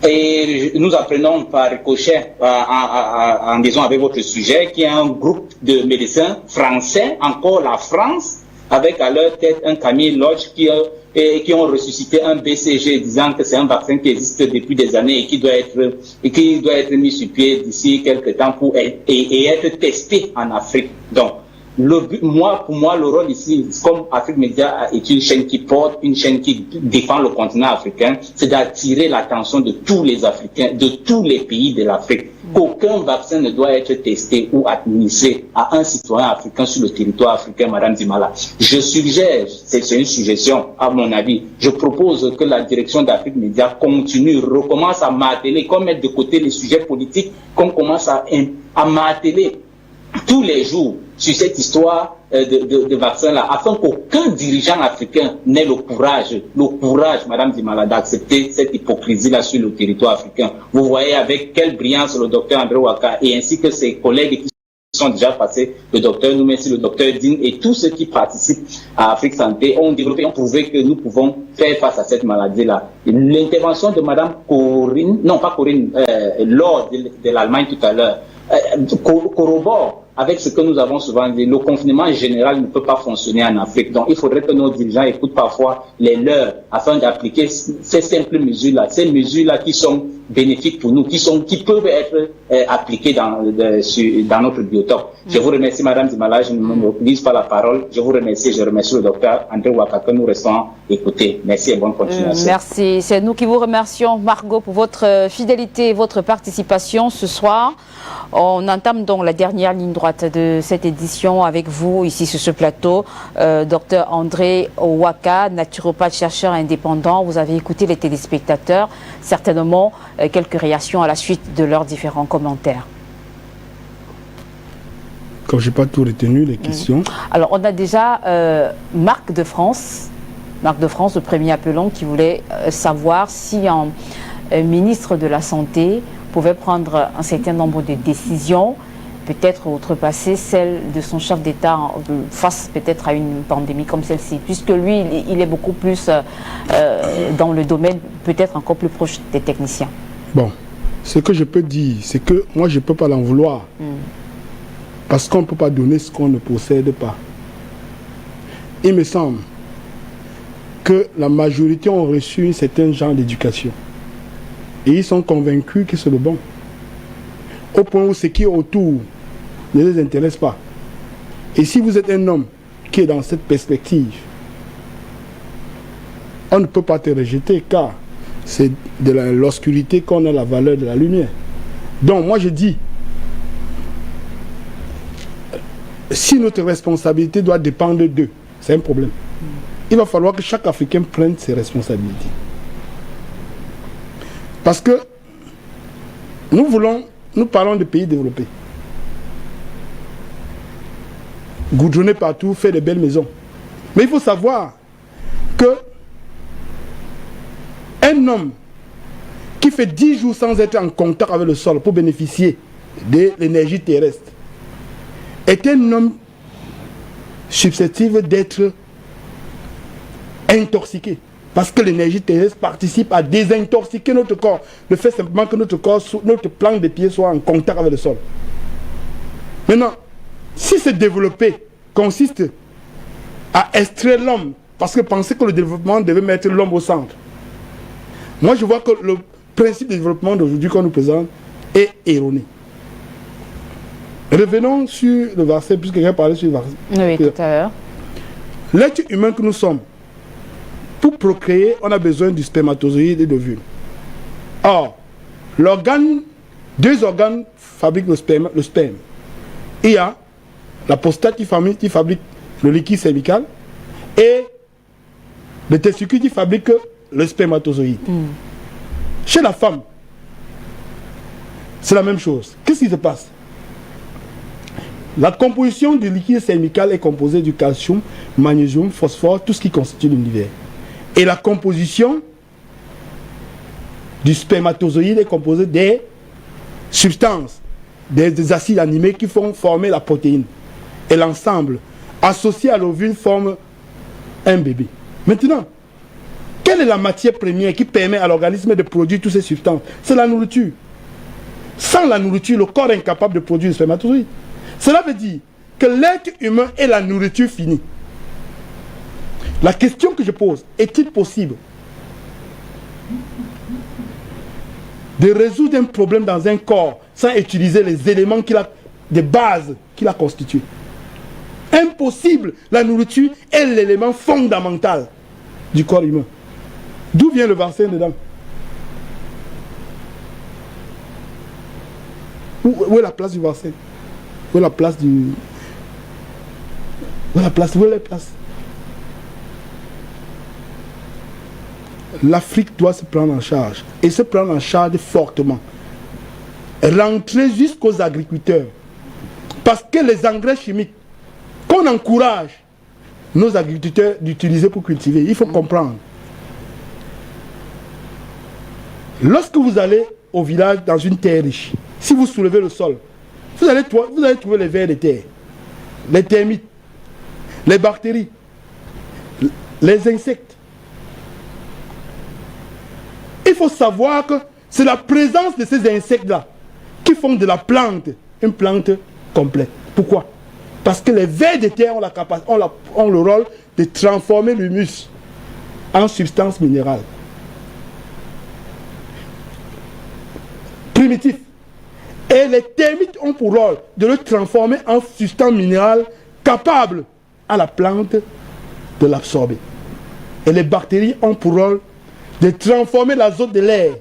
Et nous apprenons par ricochet, en disant avec votre sujet, qu'il y a un groupe de médecins français, encore la France, avec à leur tête un Camille Lodge qui ont ressuscité un BCG disant que c'est un vaccin qui existe depuis des années et qui doit être mis sur pied d'ici quelques temps et être testé en Afrique. Donc, pour moi, le rôle ici, comme Afrique Média est une chaîne qui porte, une chaîne qui défend le continent africain, c'est d'attirer l'attention de tous les Africains, de tous les pays de l'Afrique. Qu'aucun vaccin ne doit être testé ou administré à un citoyen africain sur le territoire africain, Madame Dimala. Je suggère, c'est une suggestion, à mon avis, je propose que la direction d'Afrique Média recommence à marteler, comme mettre de côté les sujets politiques, qu'on commence à marteler tous les jours sur cette histoire de vaccin-là, afin qu'aucun dirigeant africain n'ait le courage, Madame Dimala, d'accepter cette hypocrisie-là sur le territoire africain. Vous voyez avec quelle brillance le docteur André Ouaka et ainsi que ses collègues qui sont déjà passés, le docteur Noumessi, le docteur Dean et tous ceux qui participent à Afrique Santé ont développé, ont prouvé que nous pouvons faire face à cette maladie-là. L'intervention de Madame Laure de l'Allemagne tout à l'heure, corrobore avec ce que nous avons souvent dit, le confinement général ne peut pas fonctionner en Afrique. Donc, il faudrait que nos dirigeants écoutent parfois les leurs afin d'appliquer ces simples mesures-là, ces mesures-là qui sont bénéfiques pour nous, qui peuvent être appliquées dans notre biotope. Je vous remercie, Madame Dimala, je ne me mobilise pas la parole. Je vous remercie, je remercie le docteur André Ouaka que nous restons écoutés. Merci et bonne continuation. Merci. C'est nous qui vous remercions, Margot, pour votre fidélité et votre participation ce soir. On entame donc la dernière ligne droite de cette édition avec vous ici sur ce plateau. Docteur André Ouaka, naturopathe, chercheur indépendant. Vous avez écouté les téléspectateurs. Certainement quelques réactions à la suite de leurs différents commentaires. Comme je n'ai pas tout retenu, les questions. Alors, on a déjà Marc de France, le premier appelant, qui voulait savoir si un ministre de la Santé pouvait prendre un certain nombre de décisions, peut-être outrepasser celle de son chef d'État face peut-être à une pandémie comme celle-ci, puisque lui, il est beaucoup plus dans le domaine, peut-être encore plus proche des techniciens. Bon, ce que je peux dire, c'est que moi, je ne peux pas l'en vouloir. Parce qu'on ne peut pas donner ce qu'on ne possède pas. Il me semble que la majorité ont reçu un certain genre d'éducation. Et ils sont convaincus que c'est le bon. Au point où ce qui est autour ne les intéresse pas. Et si vous êtes un homme qui est dans cette perspective, on ne peut pas te rejeter car c'est de l'obscurité qu'on a la valeur de la lumière. Donc moi je dis, si notre responsabilité doit dépendre d'eux, c'est un problème. Il va falloir que chaque Africain prenne ses responsabilités. Parce que nous parlons de pays développés. Goudronner partout, faire de belles maisons. Mais il faut savoir que un homme qui fait 10 jours sans être en contact avec le sol pour bénéficier de l'énergie terrestre est un homme susceptible d'être intoxiqué. Parce que l'énergie terrestre participe à désintoxiquer notre corps. Le fait simplement que notre corps, notre plante de pied soit en contact avec le sol. Maintenant, si se développer consiste à extraire l'homme, parce que penser que le développement devait mettre l'homme au centre. Moi, je vois que le principe de développement d'aujourd'hui qu'on nous présente est erroné. Revenons sur le verset, puisque quelqu'un parlait sur le verset. Oui, tout à l'heure. L'être humain que nous sommes, pour procréer, on a besoin du spermatozoïde et de l'ovule. Or, deux organes fabriquent le sperme. Il y a la prostate qui fabrique le liquide cervical et le testicule qui fabrique le spermatozoïde. Chez la femme, c'est la même chose. Qu'est-ce qui se passe? La composition du liquide cervical est composée du calcium, magnésium, phosphore, tout ce qui constitue l'univers. Et la composition du spermatozoïde est composée des substances, des acides aminés qui font former la protéine. Et l'ensemble, associé à l'ovule, forme un bébé. Maintenant, quelle est la matière première qui permet à l'organisme de produire toutes ces substances? C'est la nourriture. Sans la nourriture, le corps est incapable de produire le spermatozoïde. Cela veut dire que l'être humain est la nourriture finie. La question que je pose, est-il possible de résoudre un problème dans un corps sans utiliser les éléments de base qui l'a constitué? Impossible. La nourriture est l'élément fondamental du corps humain. D'où vient le vaccin dedans? Où est la place du vaccin? Où est la place du... Où est la place? Où est la place? L'Afrique doit se prendre en charge. Et se prendre en charge fortement. Rentrer jusqu'aux agriculteurs. Parce que les engrais chimiques qu'on encourage nos agriculteurs d'utiliser pour cultiver, il faut comprendre. Lorsque vous allez au village dans une terre riche, si vous soulevez le sol, vous allez trouver les vers de terre, les termites, les bactéries, les insectes. Il faut savoir que c'est la présence de ces insectes-là qui font de la plante une plante complète. Pourquoi? Parce que les vers de terre ont le rôle de transformer l'humus en substance minérale. Primitif. Et les termites ont pour rôle de le transformer en substance minérale capable à la plante de l'absorber. Et les bactéries ont pour rôle de transformer l'azote de l'air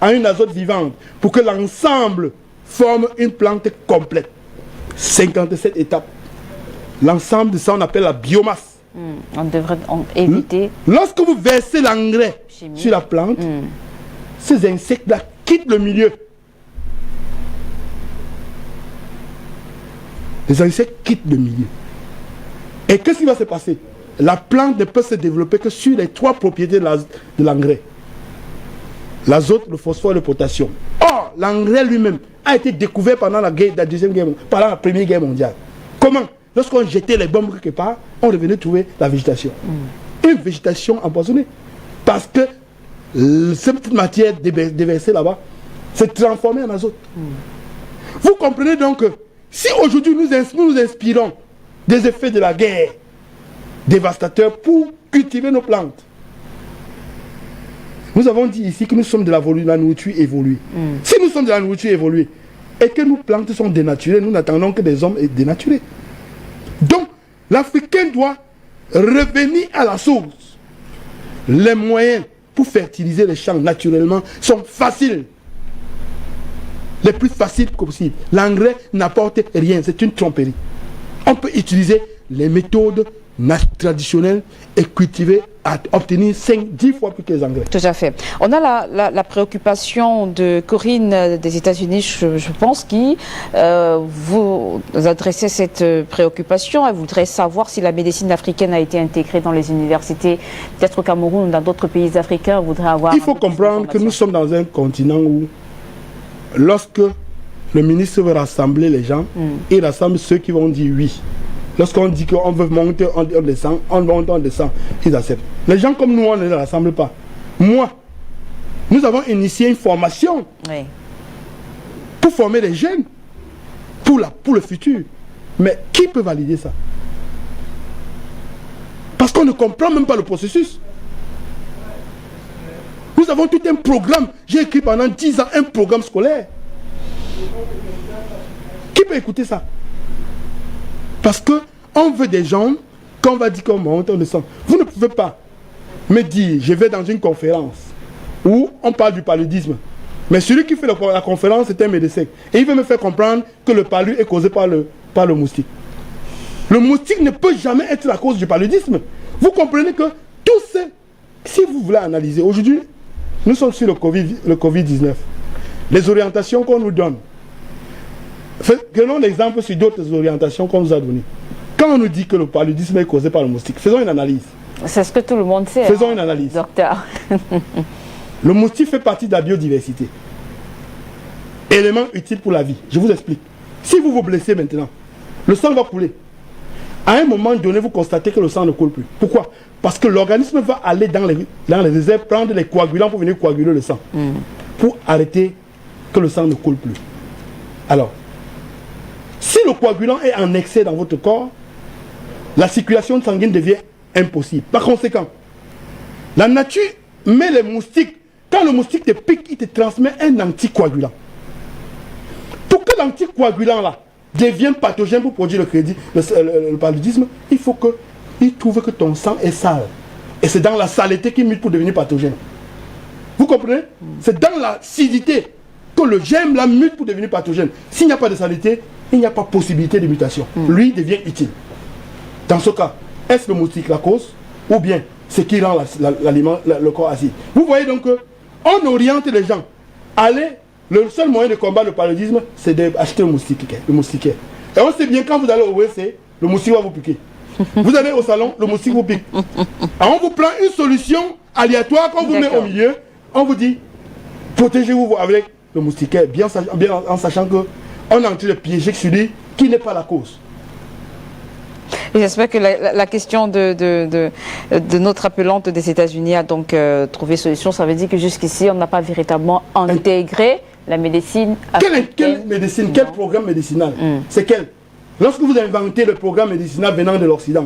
en une azote vivante pour que l'ensemble forme une plante complète. 57 étapes. L'ensemble de ça, on appelle la biomasse. On devrait éviter. Lorsque vous versez l'engrais sur la plante, ces insectes-là quittent le milieu. Les insectes quittent le milieu. Et qu'est-ce qui va se passer? La plante ne peut se développer que sur les trois propriétés de l'engrais. L'azote, le phosphore et le potassium. Or, l'engrais lui-même a été découvert pendant pendant la Première Guerre mondiale. Comment? Lorsqu'on jetait les bombes quelque part, on revenait trouver la végétation. Une végétation empoisonnée. Parce que cette matière déversée là-bas s'est transformée en azote. Vous comprenez donc que si aujourd'hui nous nous inspirons des effets de la guerre dévastateurs pour cultiver nos plantes, nous avons dit ici que nous sommes de la nourriture évoluée. Si nous sommes de la nourriture évoluée et que nos plantes sont dénaturées, nous n'attendons que des hommes dénaturés. Donc, l'Africain doit revenir à la source. Les moyens pour fertiliser les champs naturellement sont faciles. Les plus faciles possibles. L'engrais n'apporte rien, c'est une tromperie. On peut utiliser les méthodes traditionnelles et cultiver à obtenir 5-10 fois plus que les engrais. Tout à fait. On a la préoccupation de Corinne des États-Unis, je pense, qui vous adressez cette préoccupation. Elle voudrait savoir si la médecine africaine a été intégrée dans les universités, peut-être au Cameroun ou dans d'autres pays africains. Elle voudrait avoir. Il faut comprendre que nous sommes dans un continent où, lorsque le ministre veut rassembler les gens, il rassemble ceux qui vont dire oui. Lorsqu'on dit qu'on veut monter, on descend, on monte, on descend, ils acceptent. Les gens comme nous, on ne les rassemble pas. Moi, nous avons initié une formation pour former les jeunes, pour le futur. Mais qui peut valider ça? Parce qu'on ne comprend même pas le processus. Nous avons tout un programme. J'ai écrit pendant 10 ans un programme scolaire. Qui peut écouter ça? Parce qu'on veut des gens, quand on va dire qu'on monte, on descend. Vous ne pouvez pas me dire, je vais dans une conférence où on parle du paludisme. Mais celui qui fait la conférence, c'est un médecin. Et il veut me faire comprendre que le palu est causé par le moustique. Le moustique ne peut jamais être la cause du paludisme. Vous comprenez que tout ça, si vous voulez analyser, aujourd'hui, nous sommes sur le Covid-19. Les orientations qu'on nous donne. Prenons l'exemple sur d'autres orientations qu'on nous a données. Quand on nous dit que le paludisme est causé par le moustique, faisons une analyse. C'est ce que tout le monde sait. Faisons une analyse. Docteur. Le moustique fait partie de la biodiversité. Élément utile pour la vie. Je vous explique. Si vous vous blessez maintenant, le sang va couler. À un moment donné, vous constatez que le sang ne coule plus. Pourquoi? Parce que l'organisme va aller dans les réserves, prendre les coagulants pour venir coaguler le sang. Pour arrêter que le sang ne coule plus. Alors, si le coagulant est en excès dans votre corps, la circulation sanguine devient impossible. Par conséquent, la nature met les moustiques. Quand le moustique te pique, il te transmet un anticoagulant. Pour que l'anticoagulant là devienne pathogène pour produire le paludisme, il faut qu'il trouve que ton sang est sale. Et c'est dans la saleté qu'il mute pour devenir pathogène. Vous comprenez? C'est dans l'acidité que le germe la mute pour devenir pathogène. S'il n'y a pas de saleté, il n'y a pas possibilité de mutation. Lui devient utile. Dans ce cas, est-ce le moustique la cause ou bien c'est qui rend le corps acide? Vous voyez donc qu'on oriente les gens. Le seul moyen de combattre le paludisme, c'est d'acheter le moustiquaire. Et on sait bien quand vous allez au WC, le moustique va vous piquer. Vous allez au salon, le moustique vous pique. Alors on vous prend une solution aléatoire qu'on vous met au milieu. On vous dit, protégez-vous avec le moustiquaire, bien en sachant que on est en train de piéger celui qui n'est pas la cause. J'espère que la question de notre appelante des États-Unis a donc trouvé solution. Ça veut dire que jusqu'ici, on n'a pas véritablement intégré la médecine africaine. Quelle médecine, quel programme médicinal? C'est quel? Lorsque vous inventez le programme médicinal venant de l'Occident,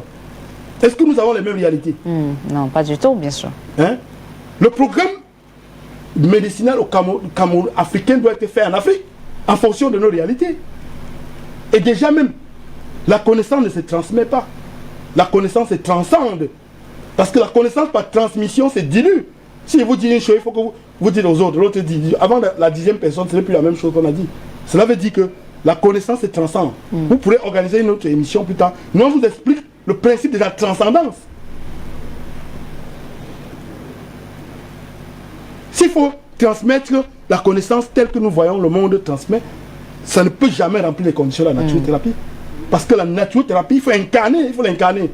est-ce que nous avons les mêmes réalités? Non, pas du tout, bien sûr. Le programme médicinal au Cameroun africain doit être fait en Afrique, en fonction de nos réalités. Et déjà même, la connaissance ne se transmet pas. La connaissance se transcende. Parce que la connaissance par transmission se dilue. Si vous dites une chose, il faut que vous dites aux autres. L'autre dit, avant la 10e personne, ce n'est plus la même chose qu'on a dit. Cela veut dire que la connaissance se transcende. Vous pourrez organiser une autre émission plus tard. Nous, on vous explique le principe de la transcendance. S'il faut transmettre la connaissance telle que nous voyons le monde transmet, ça ne peut jamais remplir les conditions de la naturothérapie. Parce que la naturothérapie, il faut l'incarner.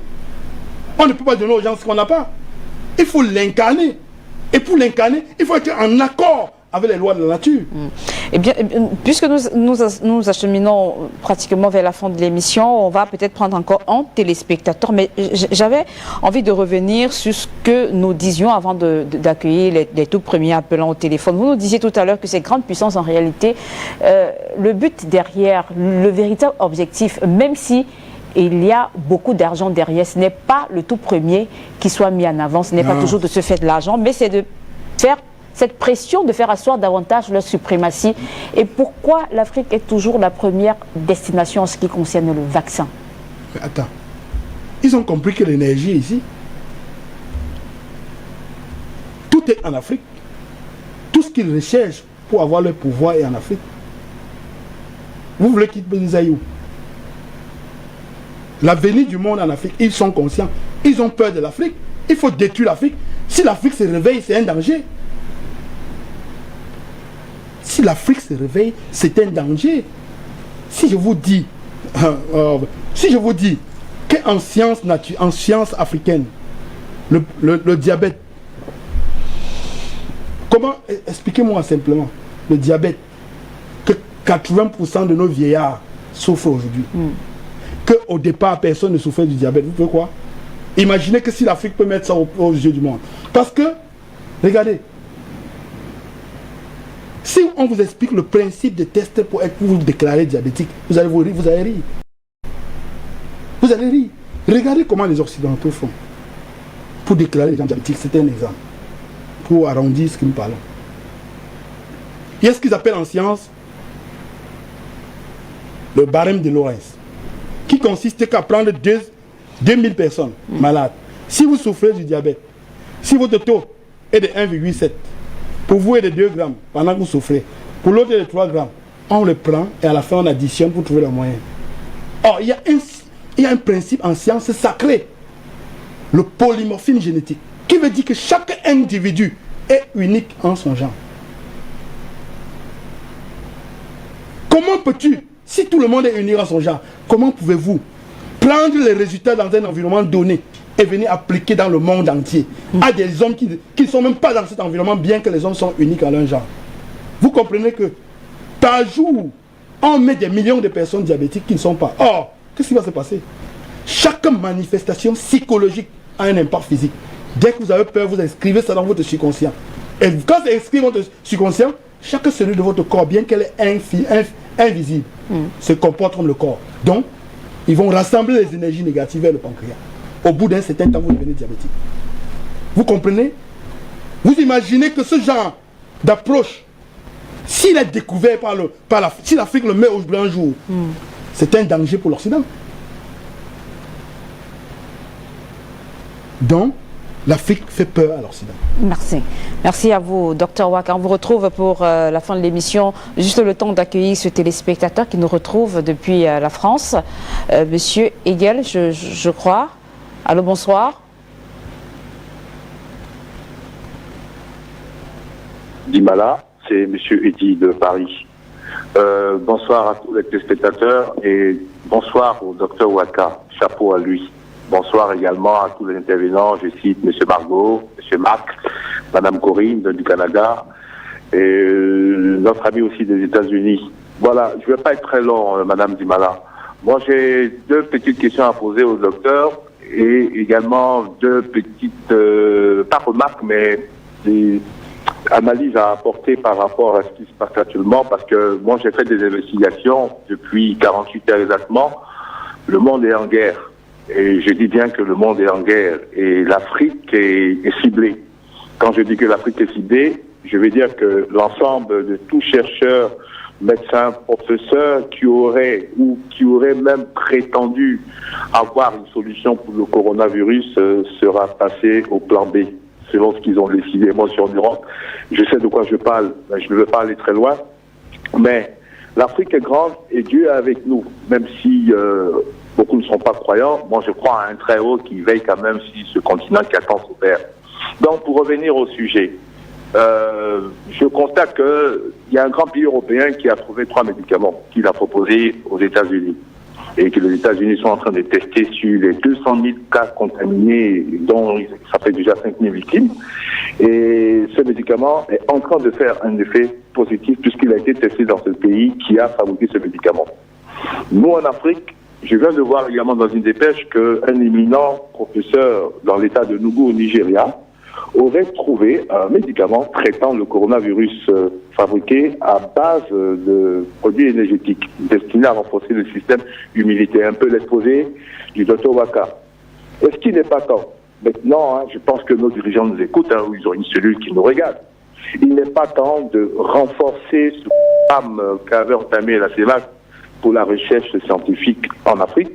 On ne peut pas donner aux gens ce qu'on n'a pas. Il faut l'incarner. Et pour l'incarner, il faut être en accord avec les lois de la nature. Eh bien, puisque nous acheminons pratiquement vers la fin de l'émission, on va peut-être prendre encore un téléspectateur, mais j'avais envie de revenir sur ce que nous disions avant d'accueillir les tout premiers appelants au téléphone. Vous nous disiez tout à l'heure que ces grandes puissances, en réalité, le but derrière, le véritable objectif, même si il y a beaucoup d'argent derrière, ce n'est pas le tout premier qui soit mis en avant, ce n'est pas toujours de se faire de l'argent, mais c'est de faire cette pression de faire asseoir davantage leur suprématie. Et pourquoi l'Afrique est toujours la première destination en ce qui concerne le vaccin? Mais attends, ils ont compris que l'énergie ici, tout Tout est en Afrique. Tout ce qu'ils recherchent pour avoir le pouvoir est en Afrique. Vous voulez qu'ils nous aillent où? L'avenir du monde en Afrique, ils sont conscients. Ils ont peur de l'Afrique. Il faut détruire l'Afrique. Si l'Afrique se réveille, c'est un danger. Si l'Afrique se réveille, c'est un danger. Si je vous dis, qu'en science africaine, le diabète, comment, expliquez-moi simplement, le diabète, que 80% de nos vieillards souffrent aujourd'hui. Qu'au départ, personne ne souffrait du diabète. Vous pouvez quoi? Imaginez que si l'Afrique peut mettre ça aux yeux du monde. Parce que, regardez, si on vous explique le principe des tests pour vous déclarer diabétique, vous allez rire. Vous allez rire. Regardez comment les Occidentaux font pour déclarer les gens diabétiques. C'est un exemple. Pour arrondir ce que nous parlons. Il y a ce qu'ils appellent en science le barème de Lorentz, qui consiste qu'à prendre 2000 personnes malades. Si vous souffrez du diabète, si votre taux est de 1,7, pour vous est de 2 grammes pendant que vous souffrez, pour l'autre est de 3 grammes, on le prend et à la fin on additionne pour trouver le moyen. Or, il y a un principe en science sacré, le polymorphisme génétique, qui veut dire que chaque individu est unique en son genre. Comment peux-tu, si tout le monde est unique en son genre, comment pouvez-vous prendre les résultats dans un environnement donné et venir appliquer dans le monde entier à des hommes qui ne sont même pas dans cet environnement, bien que les hommes sont uniques en leur genre? Vous comprenez que par jour, on met des millions de personnes diabétiques qui ne sont pas. Or, qu'est-ce qui va se passer? Chaque manifestation psychologique a un impact physique. Dès que vous avez peur, vous inscrivez ça dans votre subconscient. Et quand c'est inscrit dans votre subconscient, chaque cellule de votre corps, bien qu'elle est invisible, se comporte comme le corps. Donc, ils vont rassembler les énergies négatives vers le pancréas. Au bout d'un certain temps, vous devenez diabétique. Vous comprenez? Vous imaginez que ce genre d'approche, s'il est découvert si l'Afrique le met au grand jour, c'est un danger pour l'Occident. Donc, l'Afrique fait peur à l'Occident. Merci. Merci à vous, Dr Waka. On vous retrouve pour la fin de l'émission. Juste le temps d'accueillir ce téléspectateur qui nous retrouve depuis la France. Monsieur Hegel, je crois. Allô, bonsoir. Dimala, c'est monsieur Eddy de Paris. Bonsoir à tous les téléspectateurs et bonsoir au Dr Waka. Chapeau à lui. Bonsoir également à tous les intervenants. Je cite M. Margot, M. Marc, Mme Corinne du Canada et notre ami aussi des États-Unis. Voilà, je ne vais pas être très long, Mme Dimala. Moi, j'ai 2 petites questions à poser au docteur et également 2 petites, pas remarques, mais des analyses à apporter par rapport à ce qui se passe actuellement, parce que moi, j'ai fait des investigations depuis 48 heures exactement. Le monde est en guerre. Et je dis bien que le monde est en guerre et l'Afrique est ciblée. Quand je dis que l'Afrique est ciblée, je veux dire que l'ensemble de tous chercheurs, médecins, professeurs qui auraient même prétendu avoir une solution pour le coronavirus sera passé au plan B, selon ce qu'ils ont décidé. Moi, sur l'Europe, je sais de quoi je parle, je ne veux pas aller très loin, mais l'Afrique est grande et Dieu est avec nous, même si beaucoup ne sont pas croyants. Moi, je crois à un très haut qui veille quand même si ce continent qui attend son père. Donc, pour revenir au sujet, je constate qu'il y a un grand pays européen qui a trouvé 3 médicaments qu'il a proposés aux États-Unis et que les États-Unis sont en train de tester sur les 200 000 cas contaminés, dont ça fait déjà 5 000 victimes. Et ce médicament est en train de faire un effet positif puisqu'il a été testé dans ce pays qui a fabriqué ce médicament. Nous, en Afrique, je viens de voir également dans une dépêche qu'un éminent professeur dans l'état de Nougou au Nigeria aurait trouvé un médicament traitant le coronavirus fabriqué à base de produits énergétiques destinés à renforcer le système immunitaire. Un peu l'exposé du Dr Waka. Est-ce qu'il n'est pas temps? Maintenant, je pense que nos dirigeants nous écoutent, où ils ont une cellule qui nous regarde. Il n'est pas temps de renforcer ce programme qu'avait entamé la CEMAC pour la recherche scientifique en Afrique,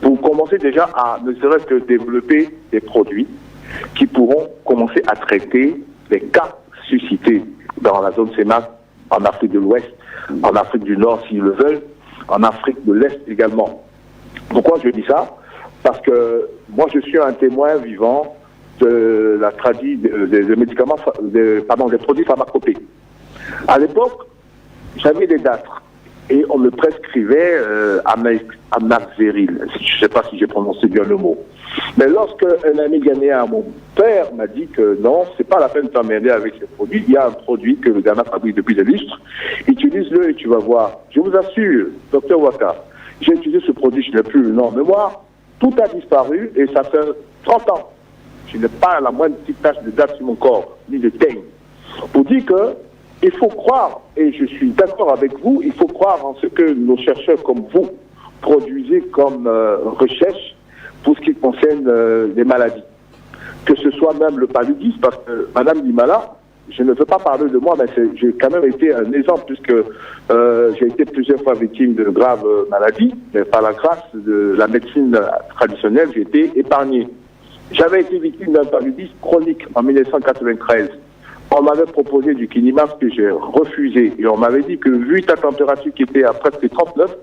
pour commencer déjà à ne serait-ce que développer des produits qui pourront commencer à traiter les cas suscités dans la zone CEMAC, en Afrique de l'Ouest, en Afrique du Nord s'ils le veulent, en Afrique de l'Est également. Pourquoi je dis ça? Parce que moi je suis un témoin vivant de la des médicaments, des produits pharmacopées. À l'époque, j'avais des dates et on me prescrivait Amaxéril. Je ne sais pas si j'ai prononcé bien le mot. Mais lorsque un ami ghanéen, mon père, m'a dit que non, c'est pas la peine de t'emmerder avec ce produit, il y a un produit que le Ghana fabrique depuis des lustres, utilise-le et tu vas voir. Je vous assure, Dr Waka, j'ai utilisé ce produit, je n'ai plus le nom en mémoire, tout a disparu et ça fait 30 ans. Je n'ai pas la moindre petite tache de date sur mon corps, ni de teigne. Pour dire que il faut croire, et je suis d'accord avec vous, il faut croire en ce que nos chercheurs comme vous produisez comme recherche pour ce qui concerne les maladies. Que ce soit même le paludisme, parce que Madame Dimala, je ne veux pas parler de moi, mais j'ai quand même été un exemple, puisque j'ai été plusieurs fois victime de graves maladies, mais par la grâce de la médecine traditionnelle, j'ai été épargné. J'avais été victime d'un paludisme chronique en 1993. On m'avait proposé du Kinimax que j'ai refusé, et on m'avait dit que vu ta température qui était à presque 39,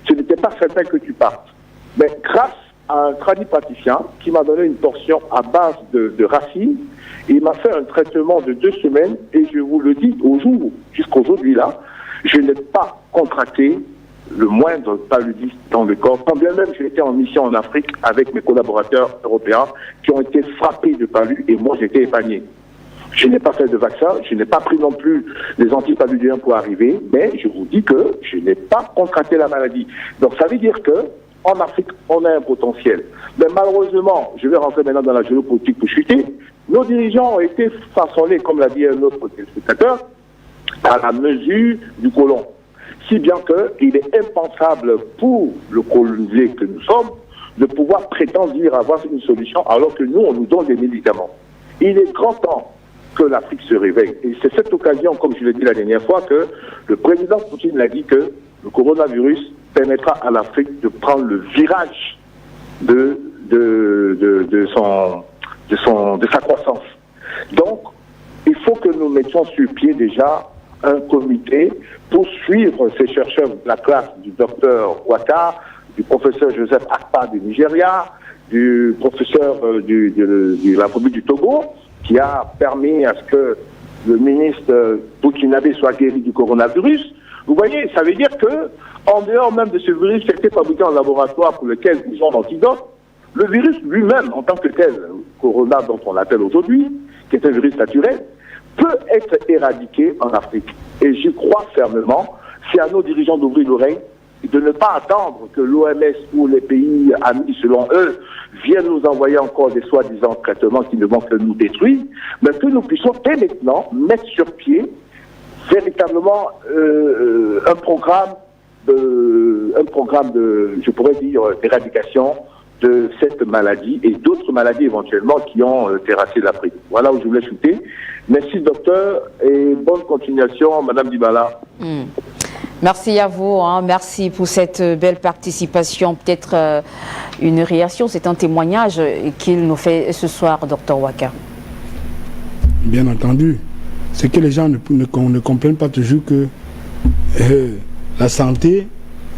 ce n'était pas certain que tu partes. Mais grâce à un tradipraticien qui m'a donné une portion à base de racines, il m'a fait un traitement de 2 semaines, et je vous le dis, jusqu'aujourd'hui là, je n'ai pas contracté le moindre paludisme dans le corps. Quand bien même j'ai été en mission en Afrique avec mes collaborateurs européens qui ont été frappés de palud, et moi j'étais épargné. Je n'ai pas fait de vaccin, je n'ai pas pris non plus les antipaludiens pour arriver, mais je vous dis que je n'ai pas contracté la maladie. Donc ça veut dire que en Afrique, on a un potentiel. Mais malheureusement, je vais rentrer maintenant dans la géopolitique pour chuter, nos dirigeants ont été façonnés, comme l'a dit un autre téléspectateur, à la mesure du colon. Si bien qu'il est impensable pour le colonisé que nous sommes de pouvoir prétendre avoir une solution alors que nous, on nous donne des médicaments. Il est grand temps que l'Afrique se réveille. Et c'est cette occasion, comme je l'ai dit la dernière fois, que le président Poutine l'a dit que le coronavirus permettra à l'Afrique de prendre le virage de sa croissance. Donc, il faut que nous mettions sur pied déjà un comité pour suivre ces chercheurs de la classe du docteur Ouattara, du professeur Joseph Akpa du Nigeria, du professeur de la République du Togo, qui a permis à ce que le ministre burkinabé soit guéri du coronavirus. Vous voyez, ça veut dire que, en dehors même de ce virus qui a été fabriqué en laboratoire pour lequel ils ont l'antidote, le virus lui-même, en tant que tel, corona dont on l'appelle aujourd'hui, qui est un virus naturel, peut être éradiqué en Afrique. Et j'y crois fermement. C'est à nos dirigeants d'ouvrir l'oreille, de ne pas attendre que l'OMS ou les pays amis, selon eux, viennent nous envoyer encore des soi-disant traitements qui ne vont que nous détruire, mais que nous puissions dès maintenant mettre sur pied véritablement un programme de, je pourrais dire, d'éradication de cette maladie et d'autres maladies éventuellement qui ont terrassé l'Afrique. Voilà où je voulais chuter. Merci docteur et bonne continuation Madame Dibala. Merci à vous, merci pour cette belle participation. Peut-être une réaction, c'est un témoignage qu'il nous fait ce soir, docteur Waka. Bien entendu. C'est que les gens ne comprennent pas toujours que la santé,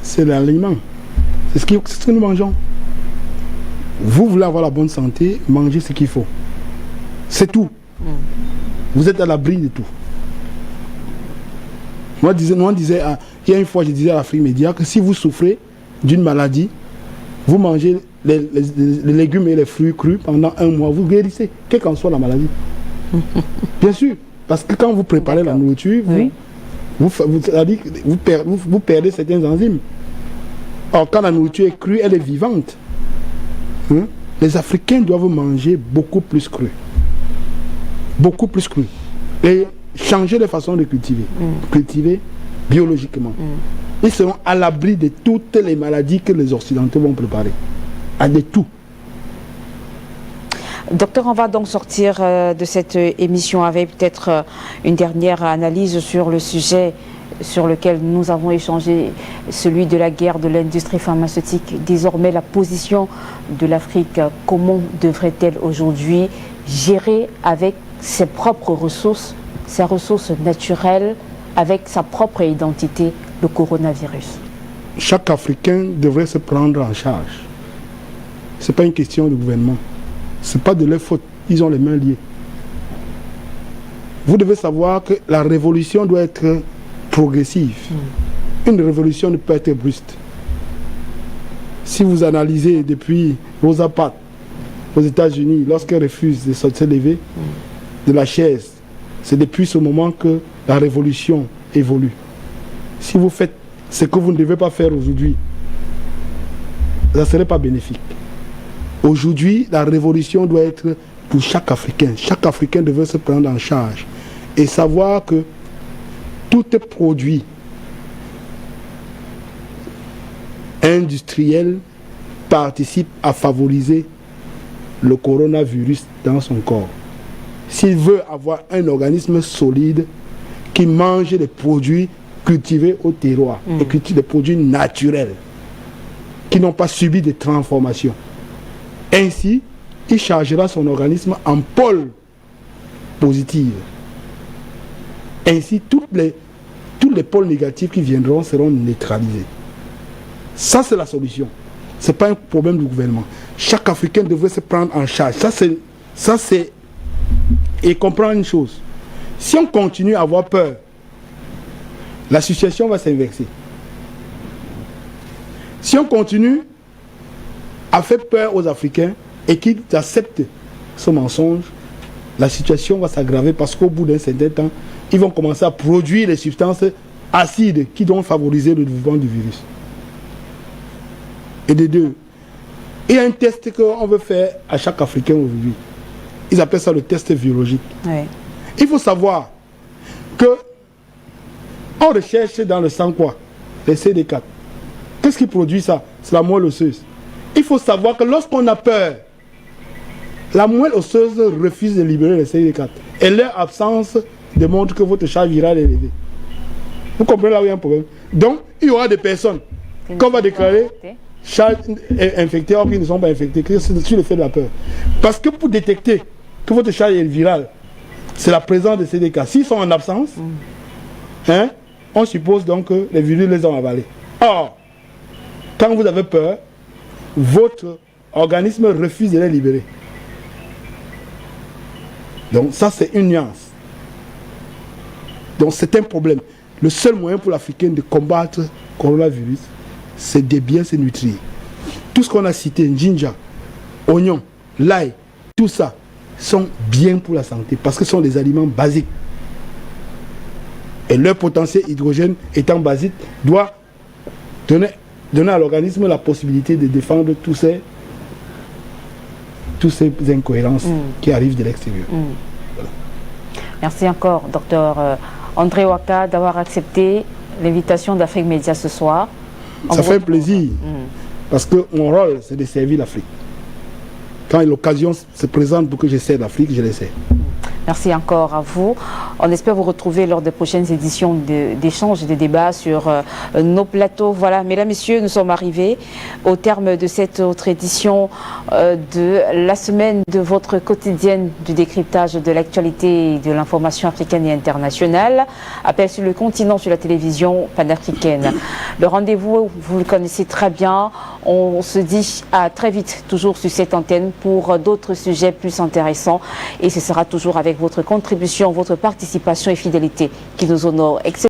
c'est l'aliment. C'est ce que nous mangeons. Vous voulez avoir la bonne santé, mangez ce qu'il faut. C'est tout. Vous êtes à l'abri de tout. Moi, il y a une fois, je disais à l'Afrique Média que si vous souffrez d'une maladie, vous mangez les légumes et les fruits crus pendant 1 mois, vous guérissez, quelle qu'en soit la maladie. Bien sûr, parce que quand vous préparez la nourriture, vous perdez certaines enzymes. Or, quand la nourriture est crue, elle est vivante. Les Africains doivent manger beaucoup plus cru. Beaucoup plus cru. Et changer de façon de cultiver. Cultiver biologiquement. Ils seront à l'abri de toutes les maladies que les Occidentaux vont préparer. De tout. Docteur, on va donc sortir de cette émission avec peut-être une dernière analyse sur le sujet sur lequel nous avons échangé, celui de la guerre de l'industrie pharmaceutique. Désormais, la position de l'Afrique, comment devrait-elle aujourd'hui gérer avec ses propres ressources, ses ressources naturelles, avec sa propre identité, le coronavirus? Chaque Africain devrait se prendre en charge. Ce n'est pas une question du gouvernement. Ce n'est pas de leur faute. Ils ont les mains liées. Vous devez savoir que la révolution doit être progressive. Une révolution ne peut être brusque. Si vous analysez depuis Rosa Parks aux États-Unis, lorsqu'elle refuse de se lever de la chaise, c'est depuis ce moment que la révolution évolue. Si vous faites ce que vous ne devez pas faire aujourd'hui, ça ne serait pas bénéfique. Aujourd'hui, la révolution doit être pour chaque Africain. Chaque Africain devrait se prendre en charge et savoir que tout produit industriel participe à favoriser le coronavirus dans son corps. S'il veut avoir un organisme solide qui mange des produits cultivés au terroir et cultive des produits naturels qui n'ont pas subi de transformation. Ainsi, il chargera son organisme en pôle positive. Ainsi, tous les pôles négatifs qui viendront seront neutralisés. Ça, c'est la solution. Ce n'est pas un problème du gouvernement. Chaque Africain devrait se prendre en charge. Ça, c'est... Et comprendre une chose. Si on continue à avoir peur, la situation va s'inverser. Si on continue à faire peur aux Africains et qu'ils acceptent ce mensonge, la situation va s'aggraver parce qu'au bout d'un certain temps, ils vont commencer à produire les substances acides qui vont favoriser le développement du virus. Et de deux, il y a un test qu'on veut faire à chaque Africain aujourd'hui. Ils appellent ça le test virologique. Oui. Il faut savoir que on recherche dans le sang quoi? Les CD4. Qu'est-ce qui produit ça? C'est la moelle osseuse. Il faut savoir que lorsqu'on a peur, la moelle osseuse refuse de libérer les CD4. Et leur absence démontre que votre charge virale est élevée. Vous comprenez là où il y a un problème? Donc, il y aura des personnes qu'on va déclarer charge infectée, or qu'ils ne sont pas infectés, sur le fait de la peur. Parce que pour détecter que votre charge est virale, c'est la présence de CD4. S'ils sont en absence, on suppose donc que les virus les ont avalés. Or, quand vous avez peur, votre organisme refuse de les libérer. Donc ça, c'est une nuance. Donc c'est un problème. Le seul moyen pour l'Africain de combattre le coronavirus, c'est de bien se nutrir. Tout ce qu'on a cité, ginger, oignon, l'ail, tout ça, sont bien pour la santé parce que ce sont des aliments basiques. Et leur potentiel hydrogène étant basique doit donner à l'organisme la possibilité de défendre toutes ces incohérences qui arrivent de l'extérieur. Voilà. Merci encore, docteur André Waka, d'avoir accepté l'invitation d'Afrique Média ce soir. Ça fait plaisir, parce que mon rôle, c'est de servir l'Afrique. Quand l'occasion se présente pour que je sers l'Afrique, je l'essaie. Merci encore à vous. On espère vous retrouver lors des prochaines éditions d'échanges et de débats sur nos plateaux. Voilà, mesdames, messieurs, nous sommes arrivés au terme de cette autre édition de la semaine de votre quotidienne du décryptage de l'actualité et de l'information africaine et internationale. Appel sur le continent sur la télévision panafricaine. Le rendez-vous, vous le connaissez très bien. On se dit à très vite, toujours sur cette antenne, pour d'autres sujets plus intéressants. Et ce sera toujours avec votre contribution, votre participation et fidélité qui nous honore.